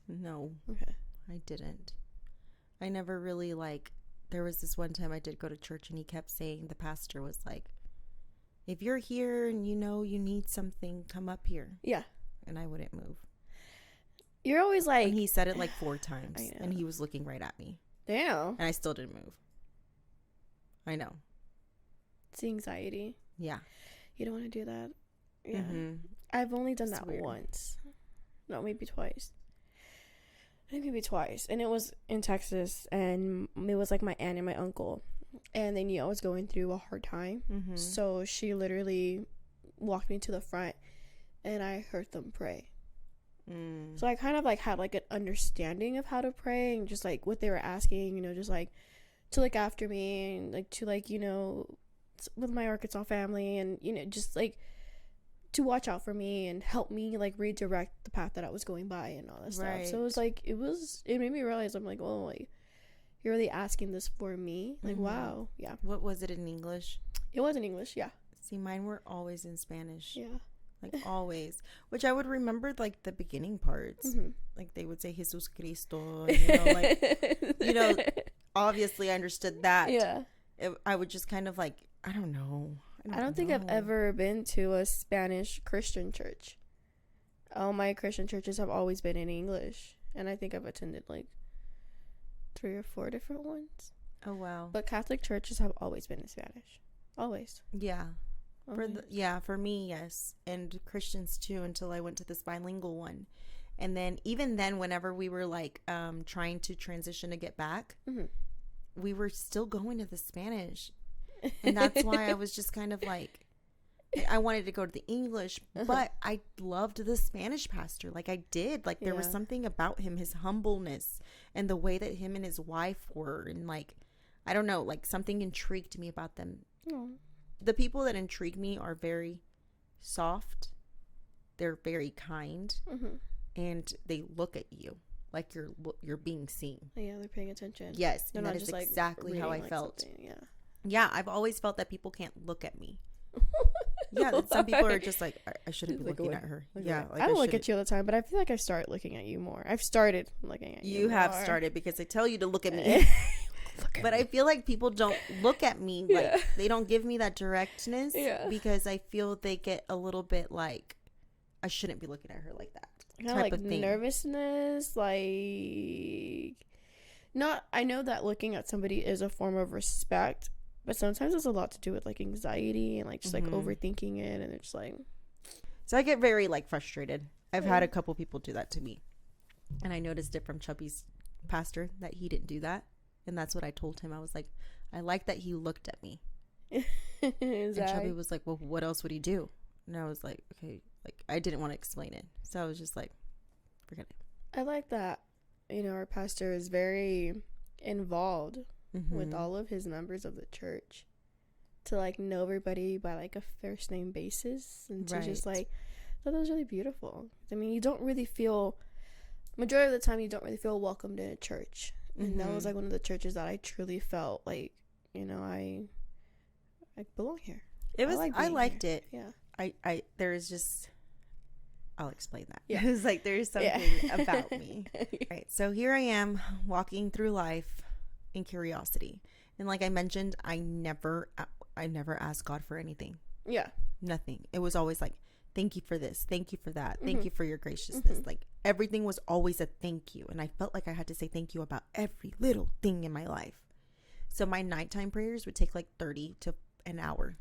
No. Okay. I didn't. I never really like, there was this one time I did go to church and he kept saying, the pastor was like, if you're here and you know you need something, come up here. Yeah. And I wouldn't move. You're always like... And he said it like 4 times. And he was looking right at me. Damn. And I still didn't move. I know. It's anxiety. Yeah. You don't want to do that. Yeah. I've only done that once. No, maybe twice. I think maybe twice. And it was in Texas. And it was like my aunt and my uncle. And they knew I was going through a hard time. So she literally walked me to the front. And I heard them pray. So I kind of like had like an understanding of how to pray. And just like what they were asking. You know, just like to look after me. And like to like, you know, with my Arkansas family. And, you know, just like to watch out for me and help me like redirect the path that I was going by and all that stuff. So it was like, it made me realize, I'm like, oh, like, you're really asking this for me? Like, wow. Yeah. What was it in English? It was in English, yeah. See, mine were always in Spanish. Yeah. Like, always. Which I would remember, like, the beginning parts. Like, they would say, Jesus Cristo. And, you know, like, you know, obviously I understood that. Yeah. I would just kind of, like, I don't know. I don't think I've ever been to a Spanish Christian church. All my Christian churches have always been in English. And I think I've attended, like, 3 or 4 different ones. Oh, wow. But Catholic churches have always been in Spanish. Always. Yeah. For me, yes. And Christians, too, until I went to this bilingual one. And then, even then, whenever we were, like, trying to transition to get back, we were still going to the Spanish. And that's why I was just kind of like, I wanted to go to the English, but I loved the Spanish pastor. Like I did. Like there was something about him, his humbleness and the way that him and his wife were. And like, I don't know, like something intrigued me about them. The people that intrigue me are very soft. They're very kind. And they look at you like you're being seen. Yeah, they're paying attention. Yes. And that is exactly how I felt. Yeah, I've always felt that people can't look at me. Yeah, some people are just like, I shouldn't be looking at her. Yeah, like I don't look at you all the time, but I feel like I start looking at you more. I've started looking at you. You have started because I tell you to look at me. But I feel like people don't look at me. Like they don't give me that directness because I feel they get a little bit like, I shouldn't be looking at her like that. Kind of like nervousness, like not. I know that looking at somebody is a form of respect. But sometimes it's a lot to do with, like, anxiety and, like, just, like, overthinking it. And it's, like... So I get very, like, frustrated. I've had a couple people do that to me. And I noticed it from Chubby's pastor that he didn't do that. And that's what I told him. I was like, I like that he looked at me. And Chubby was like, well, what else would he do? And I was like, okay. Like, I didn't want to explain it. So I was just like, forget it. I like that. You know, our pastor is very involved with all of his members of the church, to like know everybody by like a first name basis, and to just like, that was really beautiful. I mean, you don't really feel, majority of the time you don't really feel welcomed in a church, and that was like one of the churches that I truly felt like, you know, I belong here. It was, I liked it. Yeah. I there is just, I'll explain that. Yeah. It's like there's something about me. Right. So here I am walking through life in curiosity. And like I mentioned, I never asked God for anything. Yeah. Nothing. It was always like, thank you for this. Thank you for that. Mm-hmm. Thank you for your graciousness. Like everything was always a thank you. And I felt like I had to say thank you about every little thing in my life. So my nighttime prayers would take like 30 to an hour.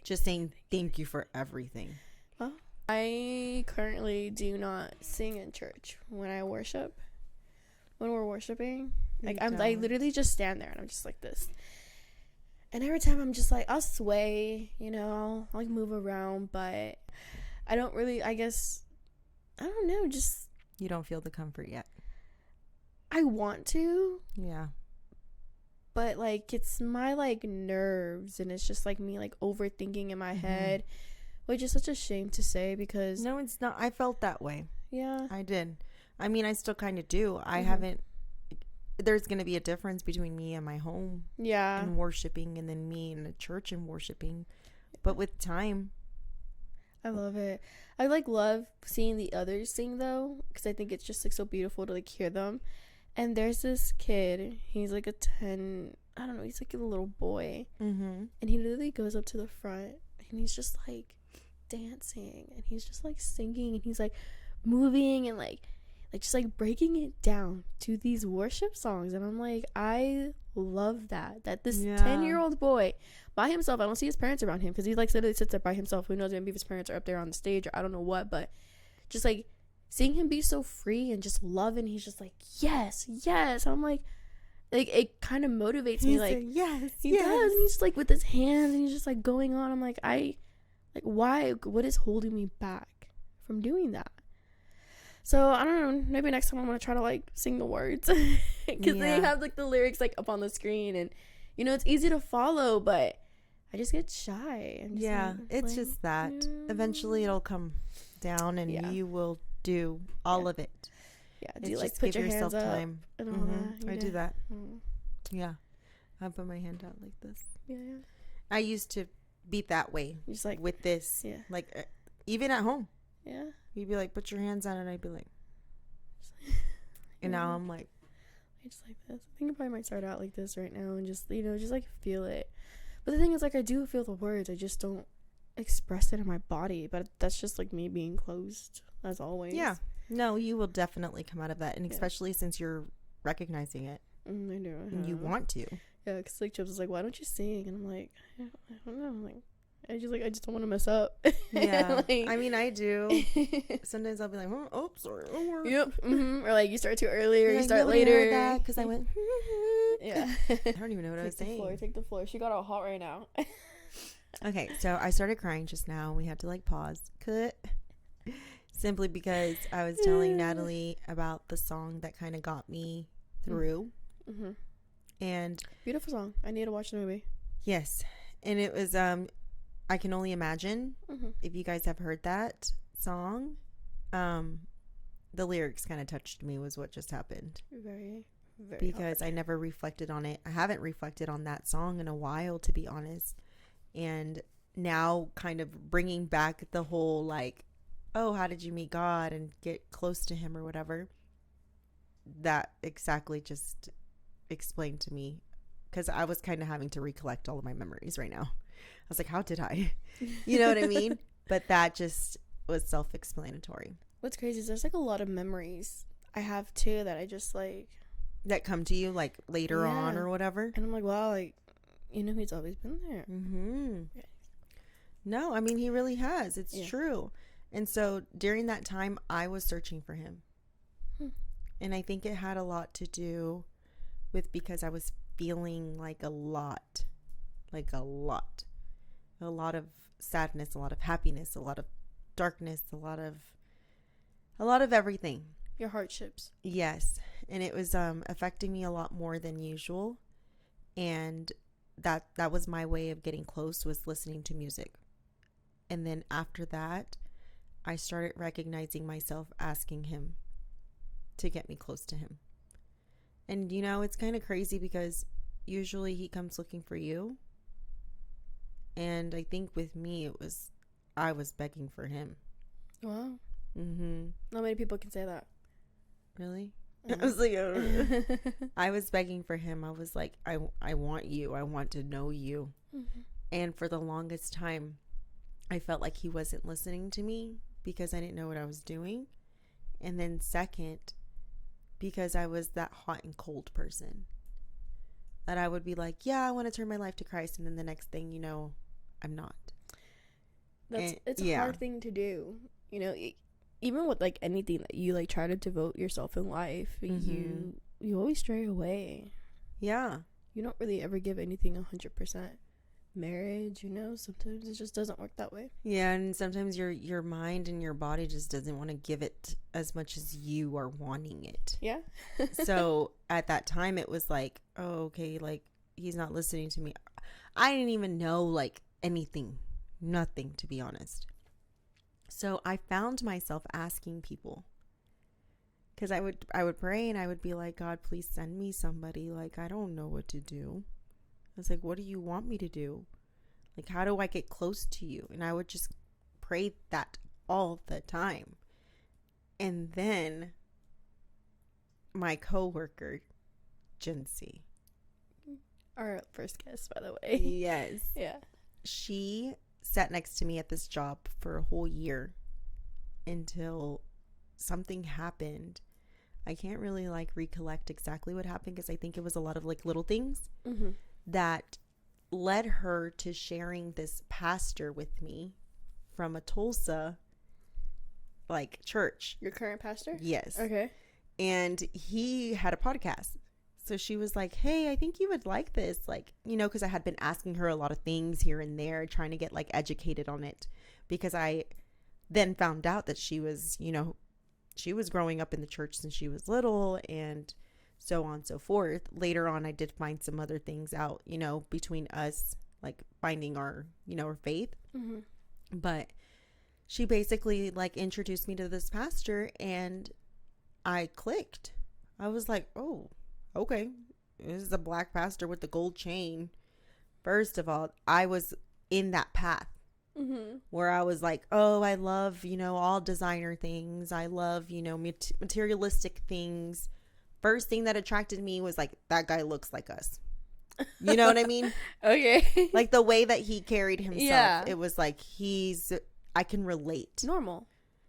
Just saying thank you for everything. Well, I currently do not sing in church when I worship. When we're worshiping, like I literally just stand there and I'm just like this. And every time I'm just like, I'll sway, I'll like move around, but I don't really, I guess, I don't know, just. You don't feel the comfort yet. I want to. Yeah. But like it's my like nerves and it's just like me like overthinking in my head, which is such a shame to say because. No, it's not. I felt that way. Yeah. I did. I mean, I still kind of do. I haven't. There's going to be a difference between me and my home. Yeah. And worshiping and then me in a church and worshiping. But with time. I love it. I like love seeing the others sing though because I think it's just like so beautiful to like hear them. And there's this kid, he's like I don't know, he's like a little boy. And he literally goes up to the front and he's just like dancing and he's just like singing and he's like moving and like just like breaking it down to these worship songs. And I'm like, I love that this 10-year-old boy by himself, I don't see his parents around him because he like literally sits there by himself. Who knows, maybe his parents are up there on the stage or I don't know what, but just like seeing him be so free and just loving, he's just like, yes. I'm like it kind of motivates me. Like, yes, he does. And he's just like with his hands and he's just like going on. I'm like, why? What is holding me back from doing that? So I don't know. Maybe next time I'm gonna try to like sing the words because they have like the lyrics like up on the screen and it's easy to follow, but I just get shy. And it's just that. Eventually it'll come down and you will do all of it. Yeah, do you like put your hands up time and all that? I do that. Yeah, I put my hand out like this. Yeah. I used to be that way, just like with this. Yeah, like even at home. Yeah, you'd be like, put your hands on, and I'd be like, and now I'm like, I just like this. I think I probably might start out like this right now and just just like feel it. But the thing is, like, I do feel the words. I just don't express it in my body. But that's just like me being closed as always. Yeah. No, you will definitely come out of that, and especially since you're recognizing it. I do. And you want to. Yeah, because like Chips was like, "Why don't you sing?" And I'm like, I don't know. I'm like, I just don't want to mess up. Yeah. Like, I mean, I do. Sometimes I'll be like, oh, sorry. Yep. Or like you start too early or you start later. Because I went. Yeah. I don't even know what I was saying. Take the floor. She got all hot right now. Okay, so I started crying just now. We had to like pause. Cut. Simply because I was telling Natalie about the song that kind of got me through. And beautiful song. I need to watch the movie. Yes. And it was I Can Only Imagine. If you guys have heard that song, the lyrics kind of touched me was what just happened. Very because hard. I never reflected on it. I haven't reflected on that song in a while, to be honest. And now kind of bringing back the whole like, oh, how did you meet God and get close to him or whatever, that exactly just explained to me, because I was kind of having to recollect all of my memories right now. I was like, how did I? You know what I mean? But that just was self-explanatory. What's crazy is there's like a lot of memories I have too that I just like that come to you like later on or whatever. And I'm like, wow, like, he's always been there. Yeah. No, I mean, he really has. It's true. And so during that time, I was searching for him. And I think it had a lot to do with because I was feeling like a lot of sadness, a lot of happiness, a lot of darkness, a lot of everything. Your hardships. Yes. And it was affecting me a lot more than usual. And that was my way of getting close, was listening to music. And then after that, I started recognizing myself asking him to get me close to him. And it's kind of crazy because usually he comes looking for you. And I think with me, I was begging for him. Wow. Mm-hmm. Not many people can say that. Really? Mm. I was like, oh. I was begging for him. I was like, I want you. I want to know you. Mm-hmm. And for the longest time, I felt like he wasn't listening to me because I didn't know what I was doing. And then second, because I was that hot and cold person. That I would be like, yeah, I want to turn my life to Christ. And then the next thing you know, I'm not. It's a hard thing to do. You know, even with like anything that you like try to devote yourself in life, you always stray away. Yeah. You don't really ever give anything 100%. Marriage, you know, sometimes it just doesn't work that way. Yeah, and sometimes your mind and your body just doesn't want to give it as much as you are wanting it. Yeah. So at that time it was like, oh, okay, like he's not listening to me. I didn't even know like anything, nothing, to be honest. So I found myself asking people, because I would pray and I would be like, God, please send me somebody. Like, I don't know what to do. I was like, what do you want me to do? Like, how do I get close to you? And I would just pray that all the time. And then my coworker, Jincy, our first guest, by the way. yes, Yeah. she sat next to me at this job for a whole year until something happened. I can't really like recollect exactly what happened because I think it was a lot of like little things that led her to sharing this pastor with me from a Tulsa like church. Your current pastor? Yes. Okay. And he had a podcast. So she was like, hey, I think you would like this. Like, you know, because I had been asking her a lot of things here and there, trying to get like educated on it. Because I then found out that she was, you know, she was growing up in the church since she was little and so on and so forth. Later on, I did find some other things out, you know, between us, like finding our, you know, our faith. But she basically like introduced me to this pastor and I clicked. I was like, oh, okay. This is a black pastor with the gold chain. First of all, I was in that path where I was like, oh, I love, you know, all designer things. I love, you know, materialistic things. First thing that attracted me was like, that guy looks like us. You know what I mean? Okay. Like the way that he carried himself. Yeah. It was like, I can relate. Normal.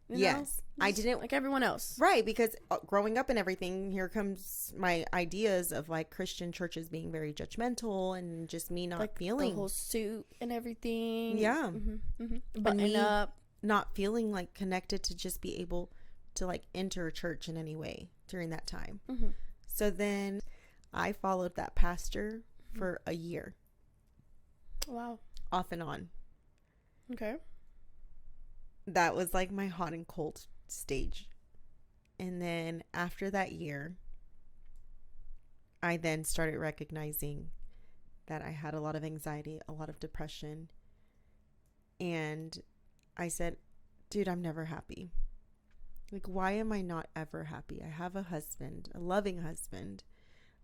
Yes. I didn't like everyone else. Right, because growing up and everything, here comes my ideas of like Christian churches being very judgmental and just me not like feeling the whole suit and everything. Yeah. Button up. Not feeling like connected to just be able to like enter a church in any way during that time. So then I followed that pastor for a year. Wow. Off and on. Okay. That was like my hot and cold stage. And then after that year, I then started recognizing that I had a lot of anxiety, a lot of depression. And I said, dude, I'm never happy. Like, why am I not ever happy? I have a husband, a loving husband.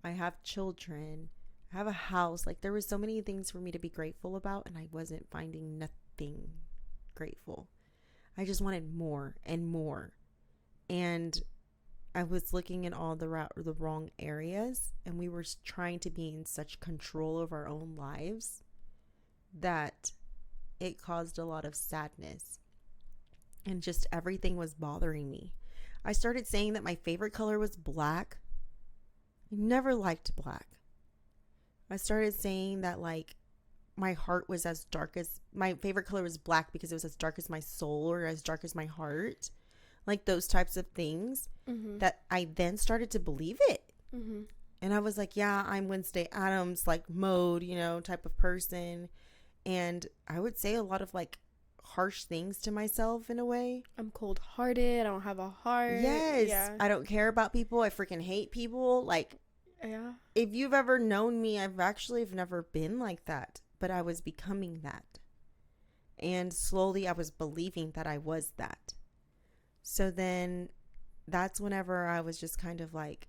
I have children. I have a house. Like, there were so many things for me to be grateful about, and I wasn't finding nothing grateful. I just wanted more and more. And I was looking in all the wrong areas, and we were trying to be in such control of our own lives that it caused a lot of sadness. And just everything was bothering me. I started saying that my favorite color was black. I never liked black. I started saying that like my heart was as dark as, my favorite color was black because it was as dark as my soul or as dark as my heart. Like those types of things that I then started to believe it. And I was like, yeah, I'm Wednesday Addams, like mode, you know, type of person. And I would say a lot of like harsh things to myself in a way. I'm cold-hearted. I don't have a heart. Yes. Yeah. I don't care about people. I freaking hate people. Like, Yeah. if you've ever known me, I've never been like that, but I was becoming that. And slowly I was believing that I was that. So then that's whenever I was just kind of like,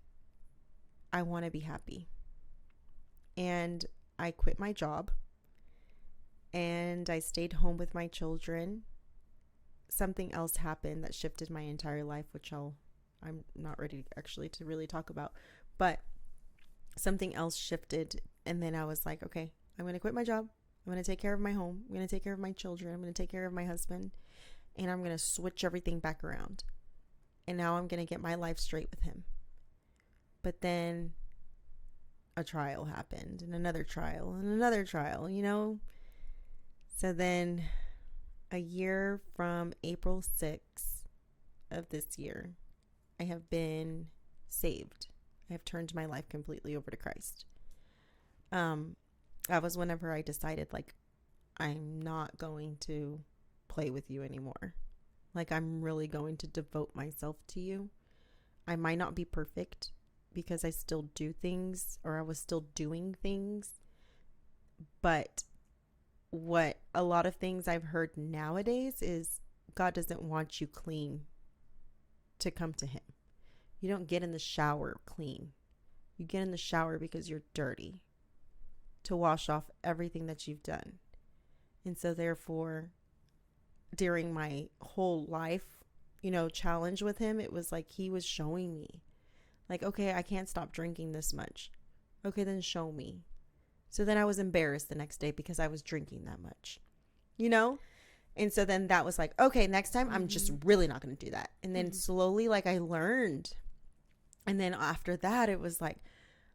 I want to be happy. And I quit my job and I stayed home with my children. something else happened that shifted my entire life, which I'm not ready actually to really talk about, but something else shifted. And then I was like, okay, I'm going to quit my job. I'm going to take care of my home. I'm going to take care of my children. I'm going to take care of my husband, and I'm going to switch everything back around. And now I'm going to get my life straight with him. But then a trial happened, and another trial, and another trial, you know? So then a year from April 6th of this year, I have been saved. I have turned my life completely over to Christ. That was whenever I decided, like, I'm not going to play with you anymore. Like, I'm really going to devote myself to you. I might not be perfect because I still do things, or I was still doing things. But what a lot of things I've heard nowadays is God doesn't want you clean to come to him. You don't get in the shower clean. You get in the shower because you're dirty, to wash off everything that you've done. And so therefore, during my whole life, you know, challenge with him, it was like he was showing me, like, okay, I can't stop drinking this much. Okay, then show me. So then I was embarrassed the next day because I was drinking that much, you know? And so then that was like, okay, next time I'm just really not going to do that. And then slowly, like, I learned. And then after that, it was like,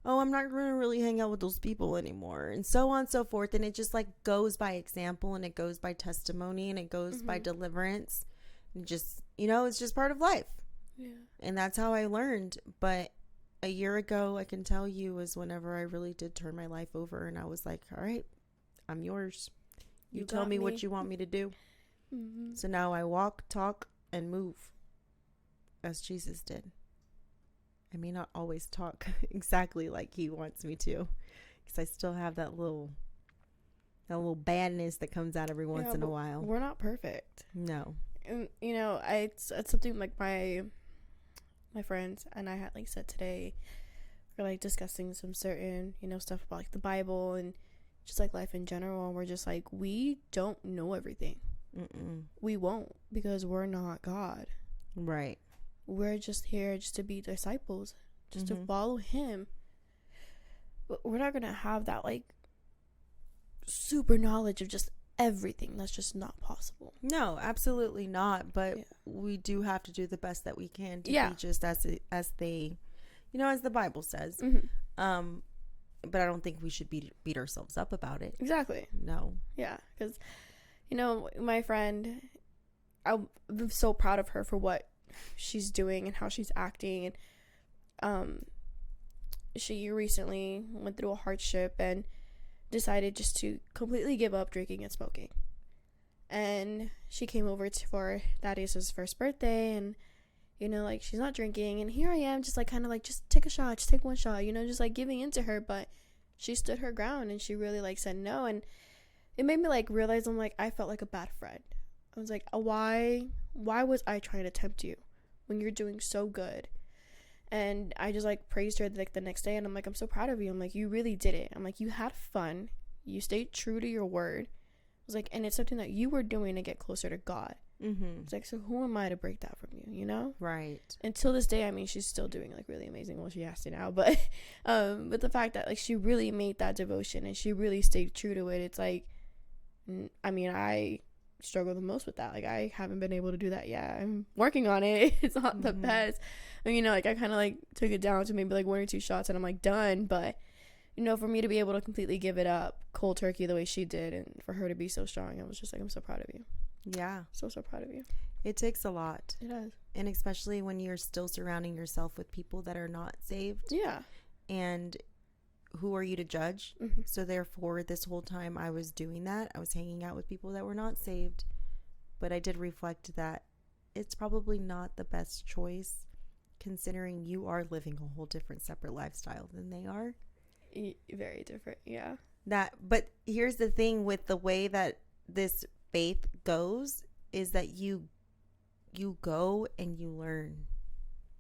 oh, I'm not going to really hang out with those people anymore, and so on and so forth. And it just, like, goes by example, and it goes by testimony, and it goes by deliverance. And just, you know, it's just part of life. Yeah. And that's how I learned. But a year ago, I can tell you, was whenever I really did turn my life over, and I was like, all right, I'm yours. You tell me what you want me to do. So now I walk, talk, and move as Jesus did. I may not always talk exactly like he wants me to, because I still have that little badness that comes out every once in a while. We're not perfect. No. And, you know, it's something like my friends and I had, like, said today, we're, like, discussing some certain, you know, stuff about, like, the Bible and just, like, life in general. And we're just like, we don't know everything. We won't, because we're not God. Right. We're just here just to be disciples, just to follow him. But we're not going to have that, like, super knowledge of just everything. That's just not possible. No, absolutely not. But we do have to do the best that we can to be just as they, you know, as the Bible says. But I don't think we should beat ourselves up about it. Exactly. No. Yeah, because, you know, my friend, I'm so proud of her for what she's doing and how she's acting. And she recently went through a hardship and decided just to completely give up drinking and smoking. And she came over for Thaddeus' first birthday, and, you know, like, she's not drinking, and here I am just, like, kind of like, just take a shot, just take one shot, you know, just, like, giving into her. But she stood her ground, and she really, like, said no. And it made me, like, realize, I'm like, I felt like a bad friend. I was like, why was I trying to tempt you when you're doing so good? And I just, like, praised her, like, the next day, and I'm like, I'm so proud of you. I'm like, you really did it. I'm like, you had fun, you stayed true to your word. I was like, and it's something that you were doing to get closer to God. It's like, so who am I to break that from you, you know? Right. Until Until this day, I mean, she's still doing, like, really amazing. Well, she has to now, but the fact that, like, she really made that devotion and she really stayed true to it, it's like, I mean, I struggle the most with that. Like, I haven't been able to do that yet. I'm working on it. It's not the best. And, you know, like, I kind of, like, took it down to maybe, like, 1 or 2 shots and I'm, like, done. But, you know, for me to be able to completely give it up cold turkey the way she did, and for her to be so strong, I was just like, I'm so proud of you. Yeah. So proud of you. It takes a lot. It does. And especially when you're still surrounding yourself with people that are not saved. Yeah. And who are you to judge? So therefore, this whole time I was doing that, I was hanging out with people that were not saved. But I did reflect that it's probably not the best choice, considering you are living a whole different separate lifestyle than they are. Very different. Yeah. But here's the thing with the way that this faith goes, is that you go and you learn.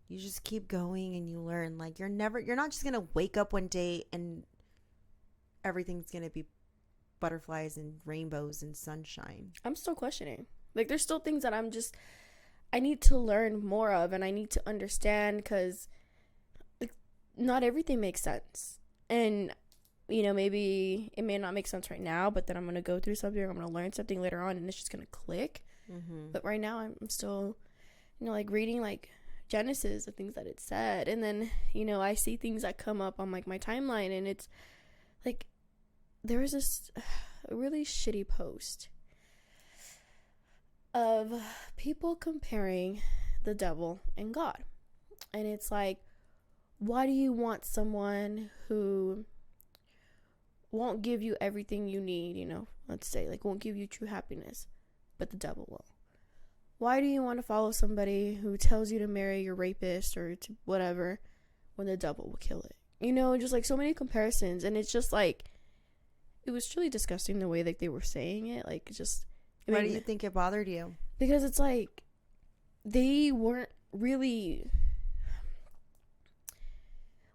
You just keep going and you learn. Like, you're not just gonna wake up one day and everything's gonna be butterflies and rainbows and sunshine. I'm still questioning. Like, there's still things that I need to learn more of, and I need to understand, because like, not everything makes sense. And, maybe it may not make sense right now, but then I'm going to go through something, or I'm going to learn something later on, and it's just going to click. Mm-hmm. But right now, I'm still, like, reading, like, Genesis, the things that it said. And then, I see things that come up on, like, my timeline, and it's, like, there was this really shitty post of people comparing the devil and God. And it's like, why do you want someone who won't give you everything you need, let's say, like, won't give you true happiness, but the devil will? Why do you want to follow somebody who tells you to marry your rapist or to whatever, when the devil will kill it? Just like so many comparisons. And it's just like, it was truly disgusting the way that they were saying it. Like, just, why do you think it bothered you? Because it's like, they weren't really,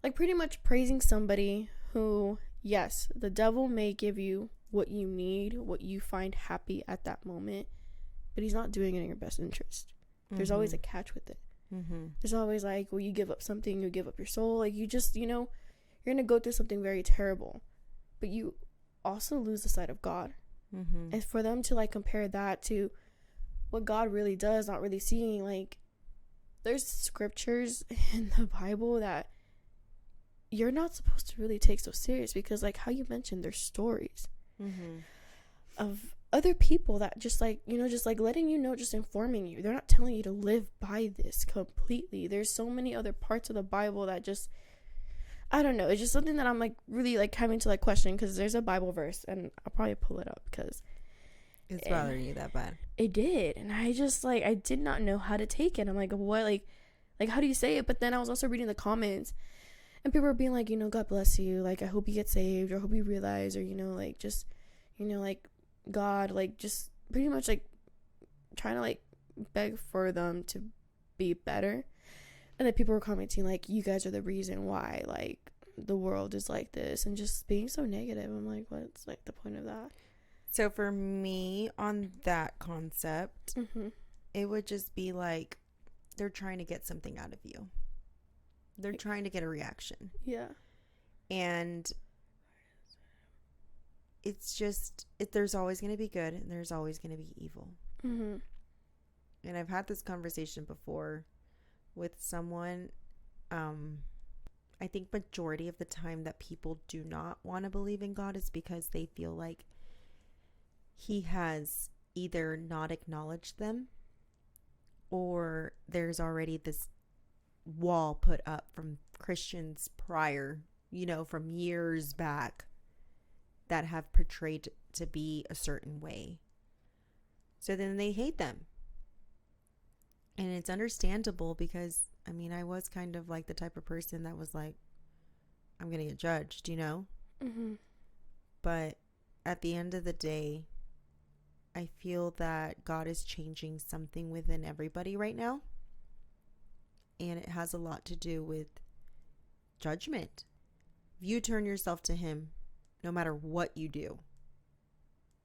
like, pretty much praising somebody who, yes, the devil may give you what you need, what you find happy at that moment, but he's not doing it in your best interest. Mm-hmm. There's always a catch with it. Mm-hmm. There's always, like, well, you give up something, you give up your soul. Like, you just, you're going to go through something very terrible, but you also lose the sight of God. Mm-hmm. And for them to, like, compare that to what God really does, not really seeing, like, there's scriptures in the Bible that you're not supposed to really take so serious, because, like, how you mentioned, there's stories of other people that just, like, just, like, letting just informing you. They're not telling you to live by this completely. There's so many other parts of the Bible that just, I don't know. It's just something that I'm, like, really, like, having to, like, question, because there's a Bible verse, and I'll probably pull it up, because it's bothering you that bad. It did. And I just, like, I did not know how to take it. I'm like, what? Like, how do you say it? But then I was also reading the comments, and people were being like, God bless you. Like, I hope you get saved, or I hope you realize, or, like, just, like, God, like, just pretty much, like, trying to, like, beg for them to be better. And then people were commenting, like, you guys are the reason why, like, the world is like this, and just being so negative. I'm like, what's, like, the point of that? So for me, on that concept, it would just be like, they're trying to get something out of you. They're trying to get a reaction. Yeah. And it's just, there's always going to be good, and there's always going to be evil. Mm-hmm. And I've had this conversation before with someone. I think majority of the time that people do not want to believe in God is because they feel like he has either not acknowledged them, or there's already this wall put up from Christians prior, from years back, that have portrayed to be a certain way. So then they hate them. And it's understandable, because, I was kind of like the type of person that was like, I'm going to get judged, Mm-hmm. But at the end of the day, I feel that God is changing something within everybody right now. And it has a lot to do with judgment. If you turn yourself to him, no matter what you do,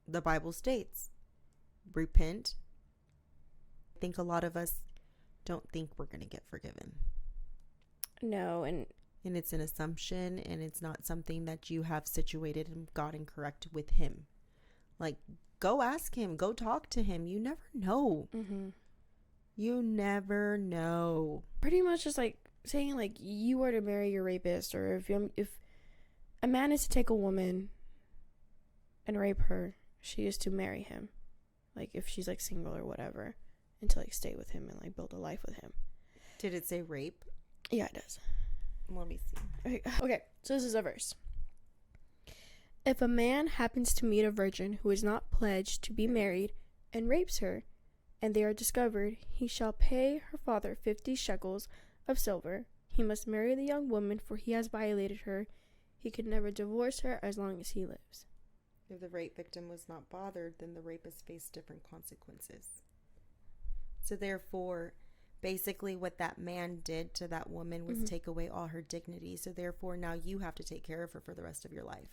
the Bible states, repent. I think a lot of us don't think we're going to get forgiven. No, and it's an assumption, and it's not something that you have situated and gotten correct with him. Like, go ask him, go talk to him. You never know. Mm-hmm. You never know. Pretty much just like saying, like, you are to marry your rapist, or if a man is to take a woman and rape her, she is to marry him. Like, if she's, like, single or whatever, and to, like, stay with him and, like, build a life with him. Did it say rape? Yeah, it does. Let me see. Okay, so this is a verse. If a man happens to meet a virgin who is not pledged to be married and rapes her, and they are discovered, he shall pay her father 50 shekels of silver. He must marry the young woman, for he has violated her. He can never divorce her as long as he lives. If the rape victim was not bothered, then the rapist faced different consequences. So therefore, basically what that man did to that woman was take away all her dignity. So therefore, now you have to take care of her for the rest of your life.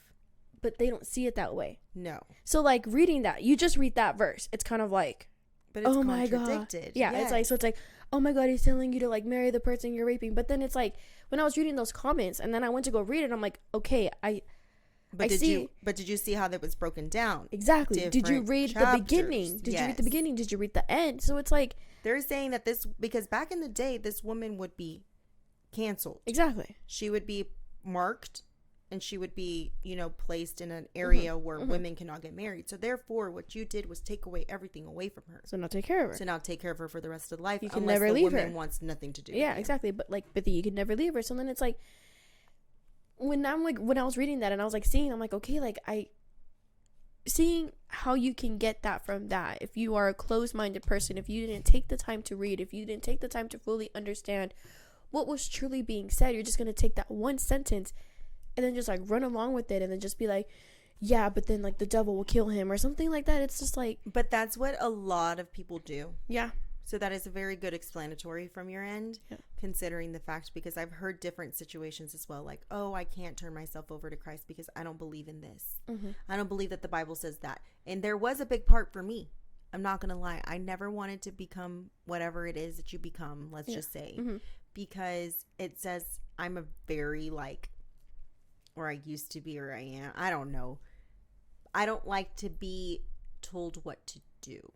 But they don't see it that way. No. So, like, reading that, you just read that verse. It's kind of like, But it's oh my god, contradicted. yeah, Yes. it's like, so it's like, oh my god, he's telling you to like marry the person you're raping. But then it's like, when I was reading those comments and then I went to go read it, I'm like, okay, But did you see how that was broken down? Exactly. Did you Different read chapters. the beginning? Did you read the beginning? Did you read the end? So it's like, they're saying that because back in the day, this woman would be canceled. exactly. She would be marked, and she would be, placed in an area where women cannot get married. So therefore, what you did was take everything away from her. So now take care of her. So now take care of her for the rest of life. You can unless never the leave woman her. wants nothing to do. Yeah, with you. exactly. But you could never leave her. So then it's like, when I was reading that and I was like seeing, I'm like, okay, like seeing how you can get that from that. If you are a closed-minded person, if you didn't take the time to read, if you didn't take the time to fully understand what was truly being said, you're just going to take that one sentence and then just like run along with it and then just be like, yeah, but then like the devil will kill him or something like that. It's just like, But that's what a lot of people do. yeah. So that is a very good explanatory from your end, considering the fact, because I've heard different situations as well. Like, oh, I can't turn myself over to Christ because I don't believe in this. I don't believe that the Bible says that. And there was a big part for me. I'm not going to lie. I never wanted to become whatever it is that you become, let's just say, because it says I'm a very or I used to be, or I am. I don't know. I don't like to be told what to do.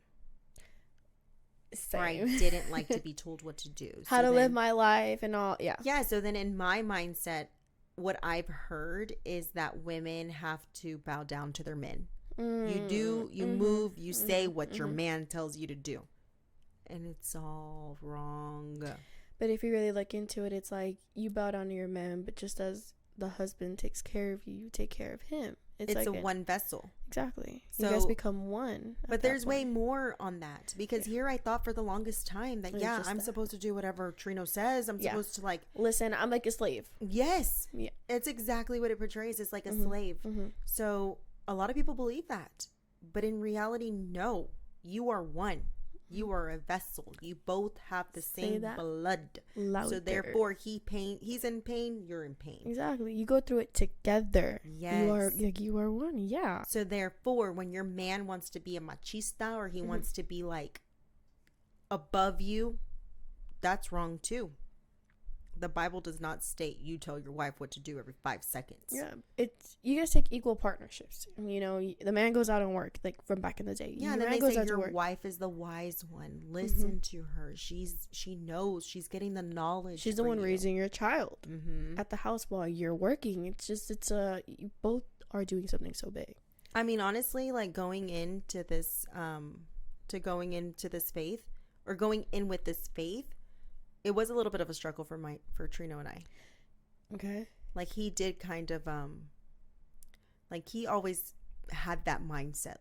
Same. Or I didn't like to be told what to do. How to live my life and all. Yeah. Yeah. So then in my mindset, what I've heard is that women have to bow down to their men. You move, you say what your man tells you to do. And it's all wrong. But if you really look into it, it's like you bow down to your man, but just as the husband takes care of you, you take care of him. It's like one vessel. Exactly. So, you guys become one. But there's way more on that, because here I thought for the longest time that, I'm supposed to do whatever Trino says. I'm supposed to listen, I'm like a slave. Yes. Yeah. It's exactly what it portrays. It's like a slave. So a lot of people believe that. But in reality, no. You are one. You are a vessel. You both have the same blood. Louder. So therefore, he's in pain, you're in pain. Exactly. You go through it together. Yes. You are one. Yeah. So therefore, when your man wants to be a machista, or he wants to be above you, that's wrong too. The Bible does not state you tell your wife what to do every 5 seconds. Yeah, you guys take equal partnerships. The man goes out and work, like from back in the day. Yeah, and then they say your wife is the wise one. Listen to her. She knows. She's getting the knowledge. She's the one raising your child at the house while you're working. You both are doing something so big. I mean, honestly, going into this faith, or going in with this faith, it was a little bit of a struggle for Trino and I. Okay. He did kind of, he always had that mindset,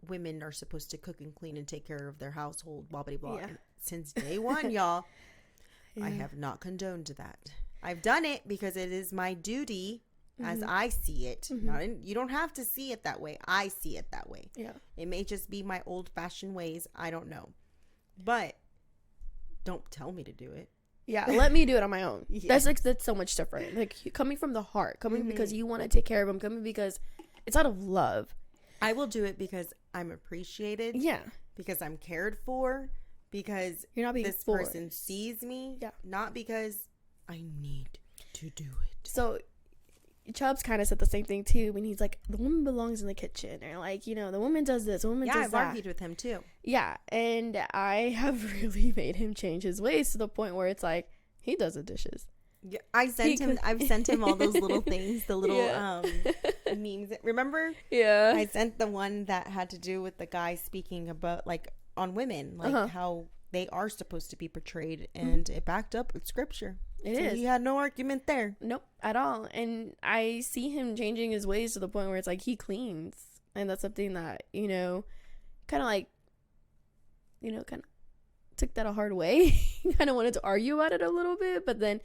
women are supposed to cook and clean and take care of their household, blah, blah, blah. Yeah. And since day one, y'all, I have not condoned that. I've done it because it is my duty as I see it. You don't have to see it that way. I see it that way. Yeah. It may just be my old-fashioned ways. I don't know. But don't tell me to do it. Yeah, let me do it on my own. Yeah. That's so much different. Coming from the heart, coming because you want to take care of them, coming because it's out of love. I will do it because I'm appreciated. Yeah. Because I'm cared for. Because you're not being this forced. Person sees me. Yeah. Not because I need to do it. So Chubbs kind of said the same thing too when he's like, the woman belongs in the kitchen, or the woman does this, the woman does I've that. argued with him too. Yeah, and I have really made him change his ways to the point where it's like he does the dishes. Yeah, I've sent him all those little things, the little memes. Remember? Yeah. I sent the one that had to do with the guy speaking about on women, how they are supposed to be portrayed, and it backed up with scripture. It is. He had no argument there. Nope, at all. And I see him changing his ways to the point where it's he cleans. And that's something that, kind of took that a hard way. Kind of wanted to argue about it a little bit. But then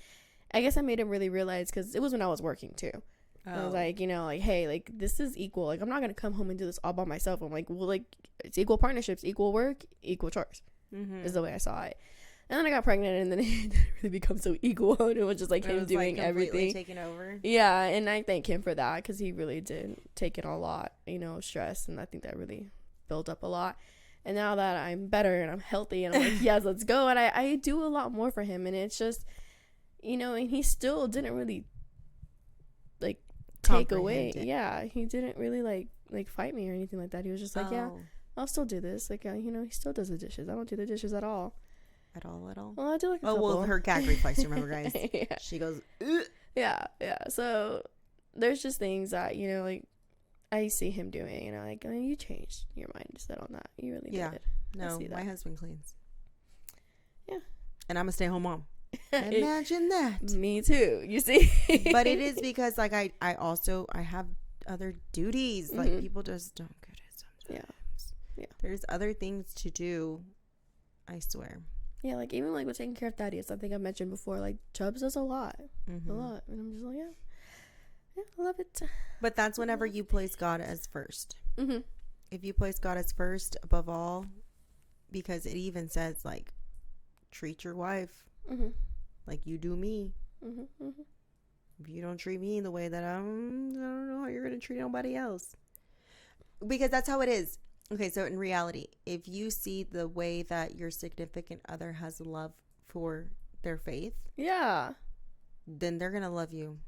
I guess I made him really realize, because it was when I was working too. Oh. I was like, hey, this is equal. I'm not going to come home and do this all by myself. I'm like, well, it's equal partnerships, equal work, equal chores. Is the way I saw it. And then I got pregnant, and then it didn't really become so equal, and it was just him doing everything, taking over. Yeah, and I thank him for that, because he really did take in a lot, stress, and I think that really built up a lot. And now that I'm better and I'm healthy and I'm like, yes, let's go. And I do a lot more for him. And it's just, you know, and he still didn't really like take away. Comprehend it. Yeah. He didn't really like fight me or anything like that. He was just like, yeah, Oh. I'll still do this. Like, you know, he still does the dishes. I don't do the dishes at all. At all? Well, I do like a Oh, couple. well, her gag reflex, remember, guys? Yeah. She goes, ugh. Yeah. So there's just things that, you know, like, I see him doing, and I'm like, oh, you changed your mindset on that. You really did. No, see that. my husband cleans. Yeah. And I'm a stay-at-home mom. Imagine that. Me too. You see? But it is because, like, I have other duties. Like, people just don't get it sometimes. Yeah. There's other things to do, I swear. Yeah, like, even, like, with taking care of Daddy, it's something I've mentioned before. Like, Chubbs does a lot. Mm-hmm. A lot. And I'm just like, yeah, I love it. But that's whenever you place God as first. Mm-hmm. If you place God as first above all, because it even says, like, treat your wife like you do me. If you don't treat me the way that I don't know how you're going to treat nobody else. Because that's how it is. Okay, so in reality, if you see the way that your significant other has love for their faith, Yeah, then they're going to love you.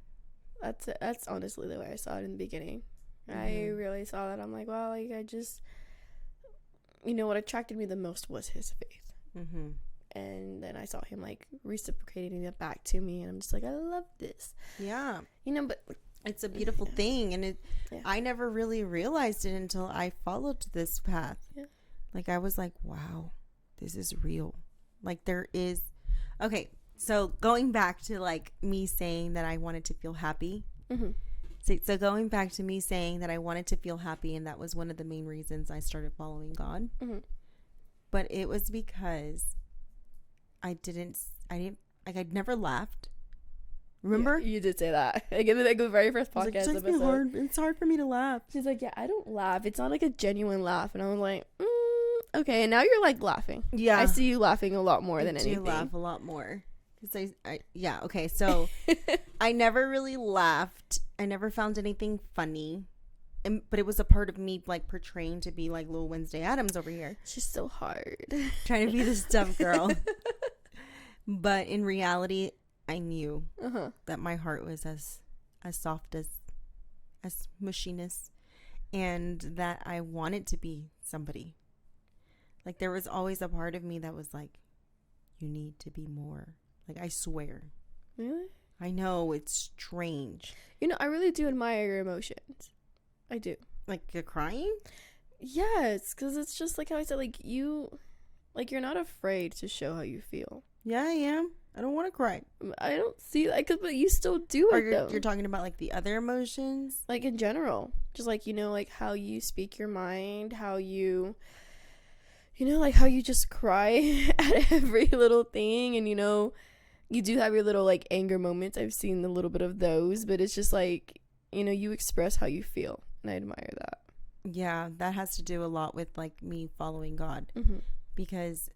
that's honestly the way I saw it in the beginning. I really saw that. I'm like, wow, like, I just, you know, what attracted me the most was his faith. And then I saw him, like, reciprocating it back to me, and I'm just like, I love this. Yeah. You know, but It's a beautiful thing, and I never really realized it until I followed this path. Yeah. Like, I was like, wow, this is real. Like, there is... Okay, so going back to, like, me saying that I wanted to feel happy. So going back to me saying that I wanted to feel happy, and that was one of the main reasons I started following God. But it was because I'd never laughed. Remember? Yeah, you did say that. Like, in the very first podcast episode. It's hard for me to laugh. She's like, yeah, I don't laugh. It's not like a genuine laugh. And I was like, okay. And now you're, like, laughing. Yeah. I see you laughing a lot more than anything. I do laugh a lot more. Yeah, okay. So I never really laughed. I never found anything funny. But it was a part of me, like, portraying to be like Lil Wednesday Addams over here. She's so hard. Trying to be this tough girl. But in reality, I knew that my heart was as soft as mushiness, and that I wanted to be somebody. Like, there was always a part of me that was like, you need to be more. Like, I swear. Really? I know, it's strange. You know, I really do admire your emotions. I do. Like, you're crying? Yes, because it's just like how I said, like, you're not afraid to show how you feel. Yeah, I am. I don't want to cry. I don't see that, but you still do it, though. You're talking about, like, the other emotions? Like, in general. Just, like, you know, like, how you speak your mind, how you know, like, how you just cry at every little thing, and, you know, you do have your little, like, anger moments. I've seen a little bit of those, but it's just, like, you know, you express how you feel, and I admire that. Yeah, that has to do a lot with, like, me following God, because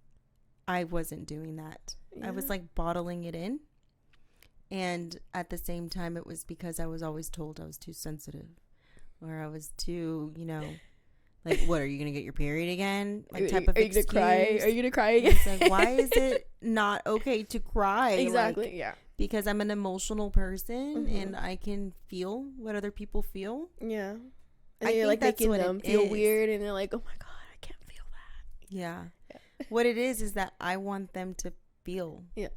I wasn't doing that. Yeah. I was, like, bottling it in, and at the same time, it was because I was always told I was too sensitive, or I was too, you know, like, what, are you gonna get your period again? Like, type of excuse. Are you gonna cry again? It's like, why is it not okay to cry? Exactly. Like, yeah. Because I'm an emotional person, and I can feel what other people feel. Yeah. And I you're, think like, that's making what them feel weird, and they're like, oh my God, I can't feel that. Yeah. What it is that I want them to feel Yeah.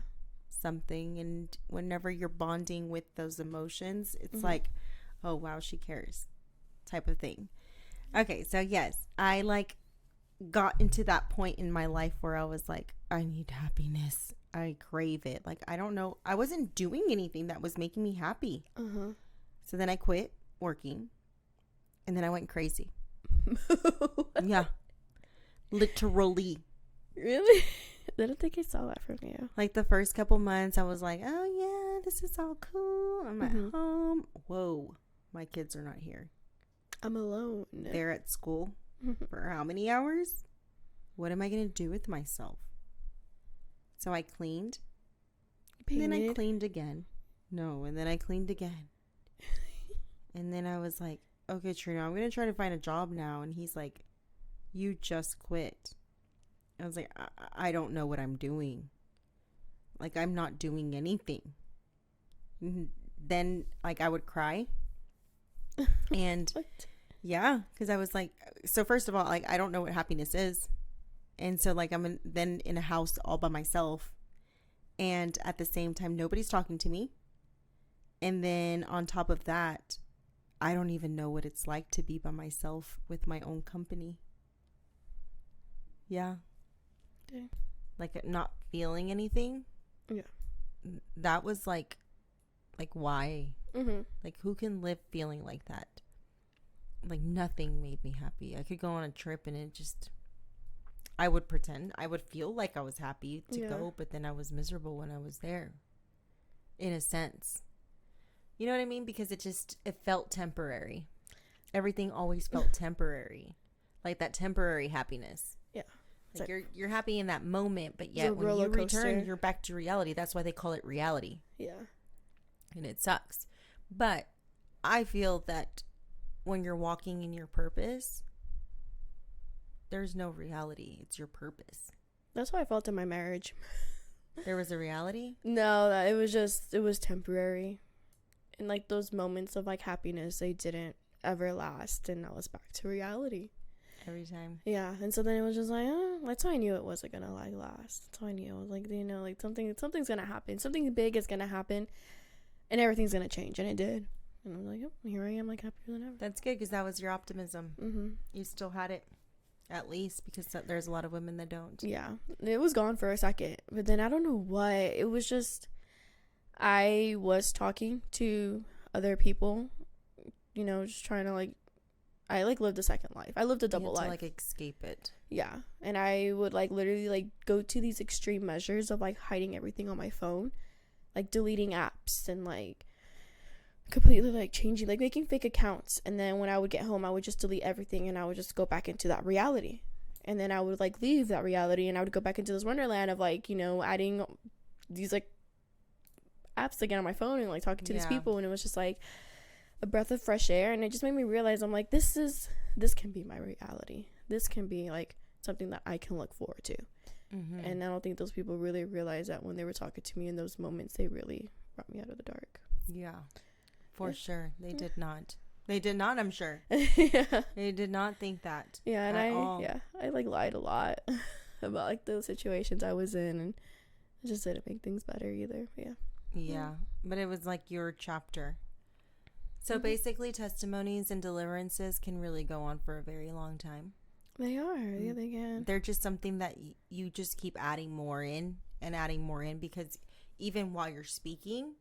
something, and whenever you're bonding with those emotions, it's like, oh wow, she cares, type of thing. Okay, so yes, I, like, got into that point in my life where I was like, I need happiness. I crave it. Like, I don't know, I wasn't doing anything that was making me happy. So then I quit working, and then I went crazy. Yeah, literally. Really? I don't think I saw that from you. Like, the first couple months, I was like, oh yeah, this is all cool. I'm at home. Whoa, my kids are not here. I'm alone. They're at school for how many hours? What am I going to do with myself? So I cleaned. And then I cleaned again. No, and then I cleaned again. And then I was like, okay, Trina, I'm going to try to find a job now. And he's like, you just quit. I was like, I don't know what I'm doing. Like, I'm not doing anything. Then, like, I would cry. And What? yeah, because I was like, so first of all, like, I don't know what happiness is. And so, like, then in a house all by myself. And at the same time, nobody's talking to me. And then on top of that, I don't even know what it's like to be by myself with my own company. Yeah. Okay. Like, not feeling anything. Yeah. That was like why? Mm-hmm. Like, who can live feeling like that? Like, nothing made me happy. I could go on a trip and it just, I would pretend, I would feel like I was happy to go, but then I was miserable when I was there. In a sense. You know what I mean? Because it felt temporary. Everything always felt temporary. Like that temporary happiness. Yeah. Like you're happy in that moment, but yet when you return, you're back to reality. That's why they call it reality. Yeah. And it sucks. But I feel that when you're walking in your purpose, there's no reality. It's your purpose. That's how I felt in my marriage. There was a reality? No, it was temporary. And like those moments of like happiness, they didn't ever last. And I was back to reality. Every time. Yeah. And so then it was just like, that's how I knew it wasn't going to like last. That's how I knew. I was like, you know, like something's going to happen. Something big is going to happen. And everything's going to change. And it did. And I was like, oh, here I am, like happier than ever. That's good because that was your optimism. Mm-hmm. You still had it. At least because there's a lot of women that don't. Yeah. It was gone for a second. But then I don't know what. It was just, I was talking to other people, you know, just trying to like, I like lived a second life. I lived a double life. To like escape it. Yeah. And I would like literally like go to these extreme measures of like hiding everything on my phone, like deleting apps and like completely like changing, like making fake accounts. And then when I would get home, I would just delete everything and I would just go back into that reality. And then I would like leave that reality and I would go back into this wonderland of like, you know, adding these like apps again on my phone and like talking to these people. And it was just like a breath of fresh air. And it just made me realize, I'm like, this can be my reality. This can be like something that I can look forward to. Mm-hmm. And I don't think those people really realized that when they were talking to me in those moments, they really brought me out of the dark. Yeah. For sure. They did not. They did not, I'm sure. Yeah. They did not think that. Yeah, and I like lied a lot about like those situations I was in, and it just didn't make things better either. Yeah. Yeah. But it was like your chapter. So basically testimonies and deliverances can really go on for a very long time. They are. Yeah, they can. They're just something that you just keep adding more in and adding more in, because even while you're speaking,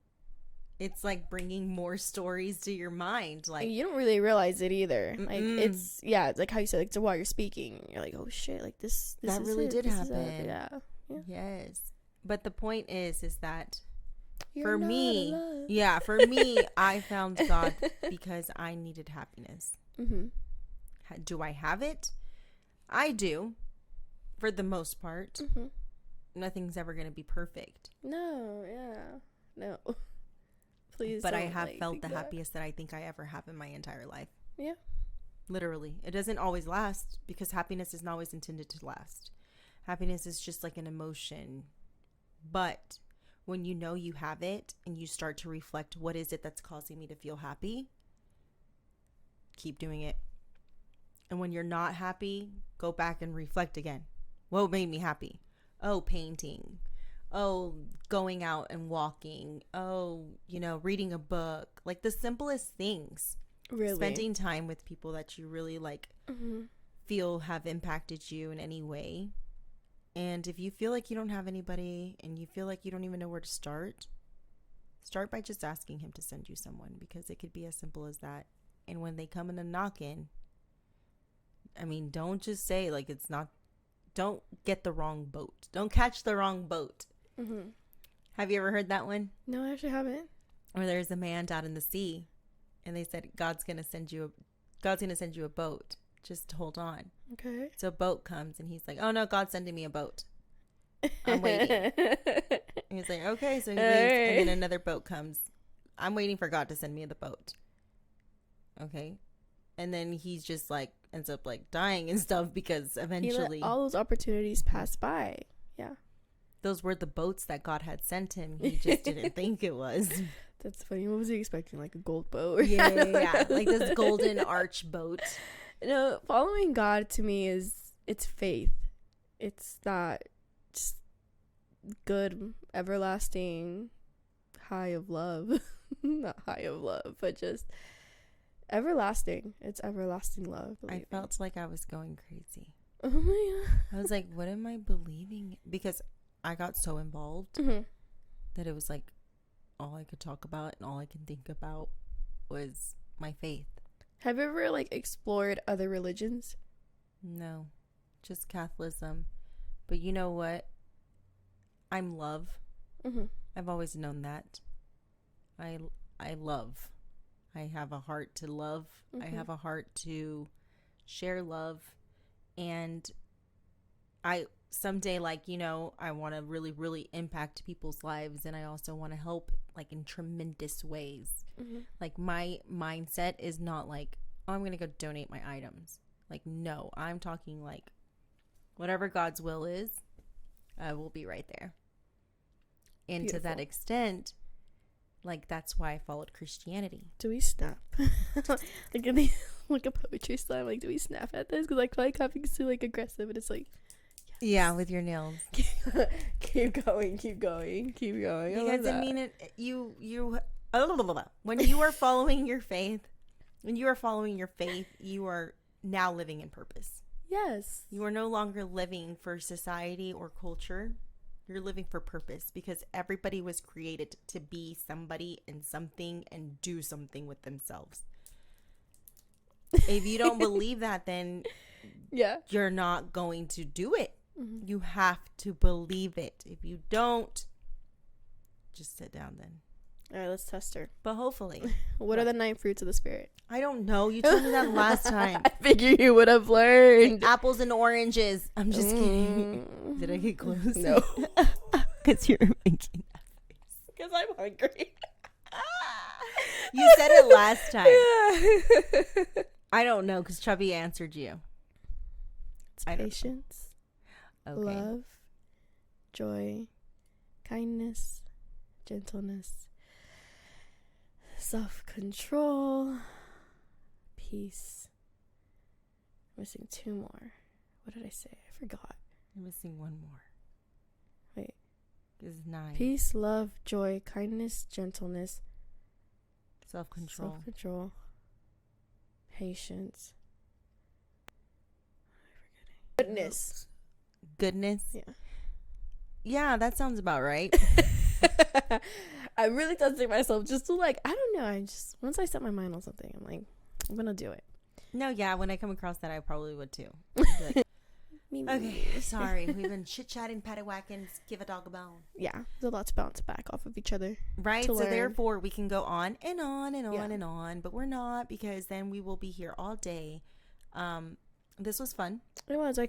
it's like bringing more stories to your mind. Like, you don't really realize it either. Like it's like how you said, like, so while you're speaking, you're like, oh shit, like this that really did happen. Yeah. Yes. But the point is that you're for me, I found God because I needed happiness. Mm-hmm. Do I have it? I do, for the most part. Mm-hmm. Nothing's ever going to be perfect. No, yeah. No. Please. But I have felt the happiest that I think I ever have in my entire life. Yeah. Literally. It doesn't always last, because happiness isn't always intended to last. Happiness is just like an emotion. But when you know you have it and you start to reflect, what is it that's causing me to feel happy? Keep doing it. And when you're not happy, go back and reflect again. What made me happy? Oh, painting. Oh, going out and walking. Oh, reading a book. Like the simplest things. Really? Spending time with people that you really like, feel have impacted you in any way. And if you feel like you don't have anybody and you feel like you don't even know where to start by just asking him to send you someone, because it could be as simple as that. And when they come in and knock in, I mean, don't just say like it's not, don't get the wrong boat. Don't catch the wrong boat. Mm-hmm. Have you ever heard that one? No, I actually haven't. Or there's a man out in the sea and they said, God's going to send you a boat. Just hold on. Okay. So a boat comes and he's like, oh no, God's sending me a boat. I'm waiting. And he's like, okay. So he leaves, and then another boat comes. I'm waiting for God to send me the boat. Okay. and then he's just like ends up like dying and stuff because He eventually let all those opportunities pass by. Yeah. those were the boats that God had sent him. He just didn't think it was. That's funny. What was he expecting? Like a gold boat? Yeah. Like this golden arch boat. No, following God to me it's faith. It's that just good, everlasting high of love. Not high of love, but just everlasting. It's everlasting love. I felt like I was going crazy. Oh my God. I was like, what am I believing? Because I got so involved that it was like all I could talk about and all I can think about was my faith. Have you ever like explored other religions? No, just Catholicism. But you know what? I'm love. I've always known that. I love. I have a heart to love. I have a heart to share love. And I someday, like, you know, I want to really, really impact people's lives. And I also want to help, like, in tremendous ways. Like, my mindset is not like, oh, I'm going to go donate my items. Like, no, I'm talking like whatever God's will is, I will be right there. And Beautiful. to that extent, like, that's why I followed Christianity. Do we snap? Like a poetry slam. Like, do we snap at this? Because I feel like having too like aggressive, and it's like, yes. Yeah, with your nails. keep going. Because I mean, when you are following your faith, you are now living in purpose. Yes. You are no longer living for society or culture. You're living for purpose because everybody was created to be somebody and something and do something with themselves. If you don't believe that, then you're not going to do it. You have to believe it. If you don't, just sit down then. All right, let's test her. But hopefully. What are the 9 fruits of the Spirit? I don't know. You told me that last time. I figure you would have learned. Apples and oranges. I'm just kidding. Did I get close? No. Because you're making that face. Because I'm hungry. You said it last time. Yeah. I don't know because Chubby answered you. It's patience, love, joy, kindness, gentleness, self-control, peace. I'm missing 2 more. What did I say? I forgot. You're missing 1 more. Wait. This is 9. Peace, love, joy, kindness, gentleness, Self-control. Patience. Goodness. Yeah. Yeah, that sounds about right. I'm really testing myself just to like, I don't know. I just, once I set my mind on something, I'm like, I'm going to do it. No, yeah, when I come across that, I probably would too. Okay, sorry. We've been chit-chatting, paddywhacking, give a dog a bone. Yeah, there's a lot to bounce back off of each other. Right, so learn. Therefore we can go on and on and on and on, but we're not because then we will be here all day. This was fun. It was. I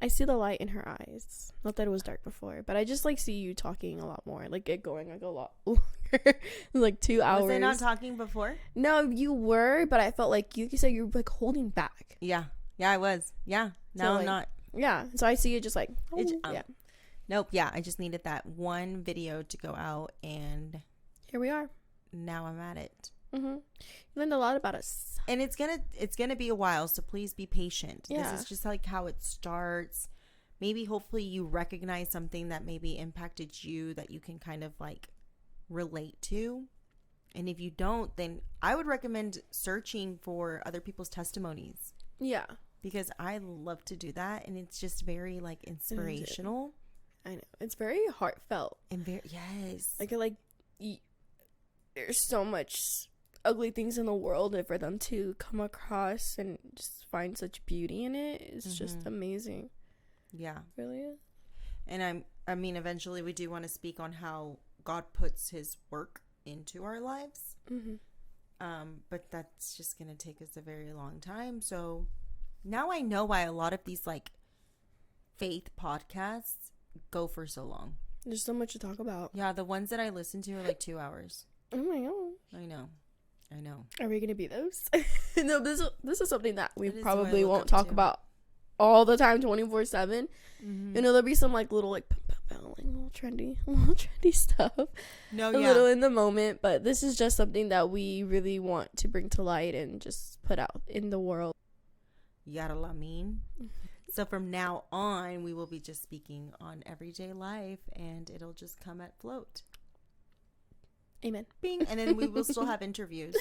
see the light in her eyes. Not that it was dark before, but I just like see you talking a lot more. Like it going like a lot longer. Like 2 hours. Was I not talking before? No, you were, but I felt like you said you were like holding back. Yeah, I was. Yeah, now I'm not. Yeah, so I see you just like, Nope, yeah, I just needed that one video to go out, and here we are. Now I'm at it. You learned a lot about us. And it's gonna be a while, so please be patient. Yeah. This is just like how it starts. Maybe hopefully you recognize something that maybe impacted you that you can kind of like relate to. And if you don't, then I would recommend searching for other people's testimonies. Yeah. Because I love to do that, and it's just very like inspirational. I know, it's very heartfelt and very yes. There's so much ugly things in the world, and for them to come across and just find such beauty in it is just amazing. Yeah, it really is. And I mean, eventually we do want to speak on how God puts His work into our lives. But that's just gonna take us a very long time. So. Now I know why a lot of these like faith podcasts go for so long. There's so much to talk about. Yeah, the ones that I listen to are like 2 hours. Oh my god. I know. I know. Are we gonna be those? No, this is something that we That is who probably I look won't up talk to. about all the time, 24/7. Mm-hmm. You know, there'll be some like little like little trendy stuff. No, A yeah. little in the moment, but this is just something that we really want to bring to light and just put out in the world. Yada la mean. So from now on, we will be just speaking on everyday life, and it'll just come at float. Amen. Bing, and then we will still have interviews.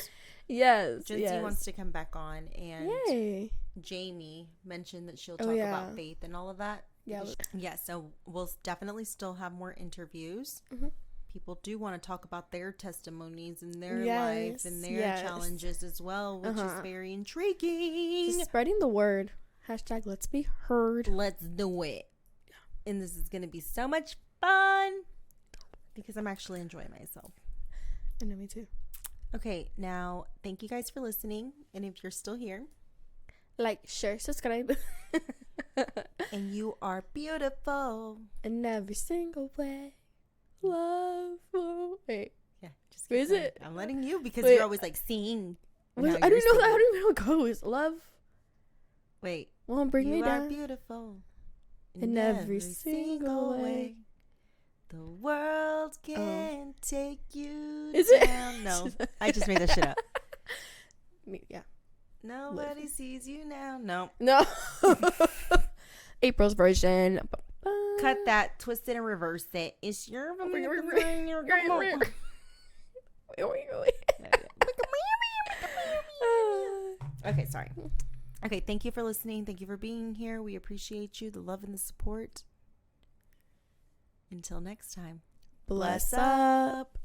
Yes. Jency wants to come back on, and Yay. Jamie mentioned that she'll Oh, talk yeah. about faith and all of that. Yeah. Yeah, so we'll definitely still have more interviews. Mhm. People do want to talk about their testimonies and their Yes, life and their yes. challenges as well, which is Uh-huh. very intriguing. Just spreading the word. Hashtag let's be heard. Let's do it. And this is going to be so much fun because I'm actually enjoying myself. I know, me too. Okay, now thank you guys for listening. And if you're still here Like, share, subscribe. and you are beautiful. In every single way. Love. Wait. Yeah, just Who keep is going. it? I'm letting you because Wait. you're always like sing. I Now don't you're know. I singing. don't even know how it goes. Love Wait. won't bring You me are down. beautiful In every single way. The world can take you Is it? down. No, I just made that shit up. Yeah. Nobody sees you now. No. No. April's version. Cut that, twist it, and reverse it. It's your Okay, sorry. Okay, thank you for listening. Thank you for being here. We appreciate you, the love and the support. Until next time. Bless up.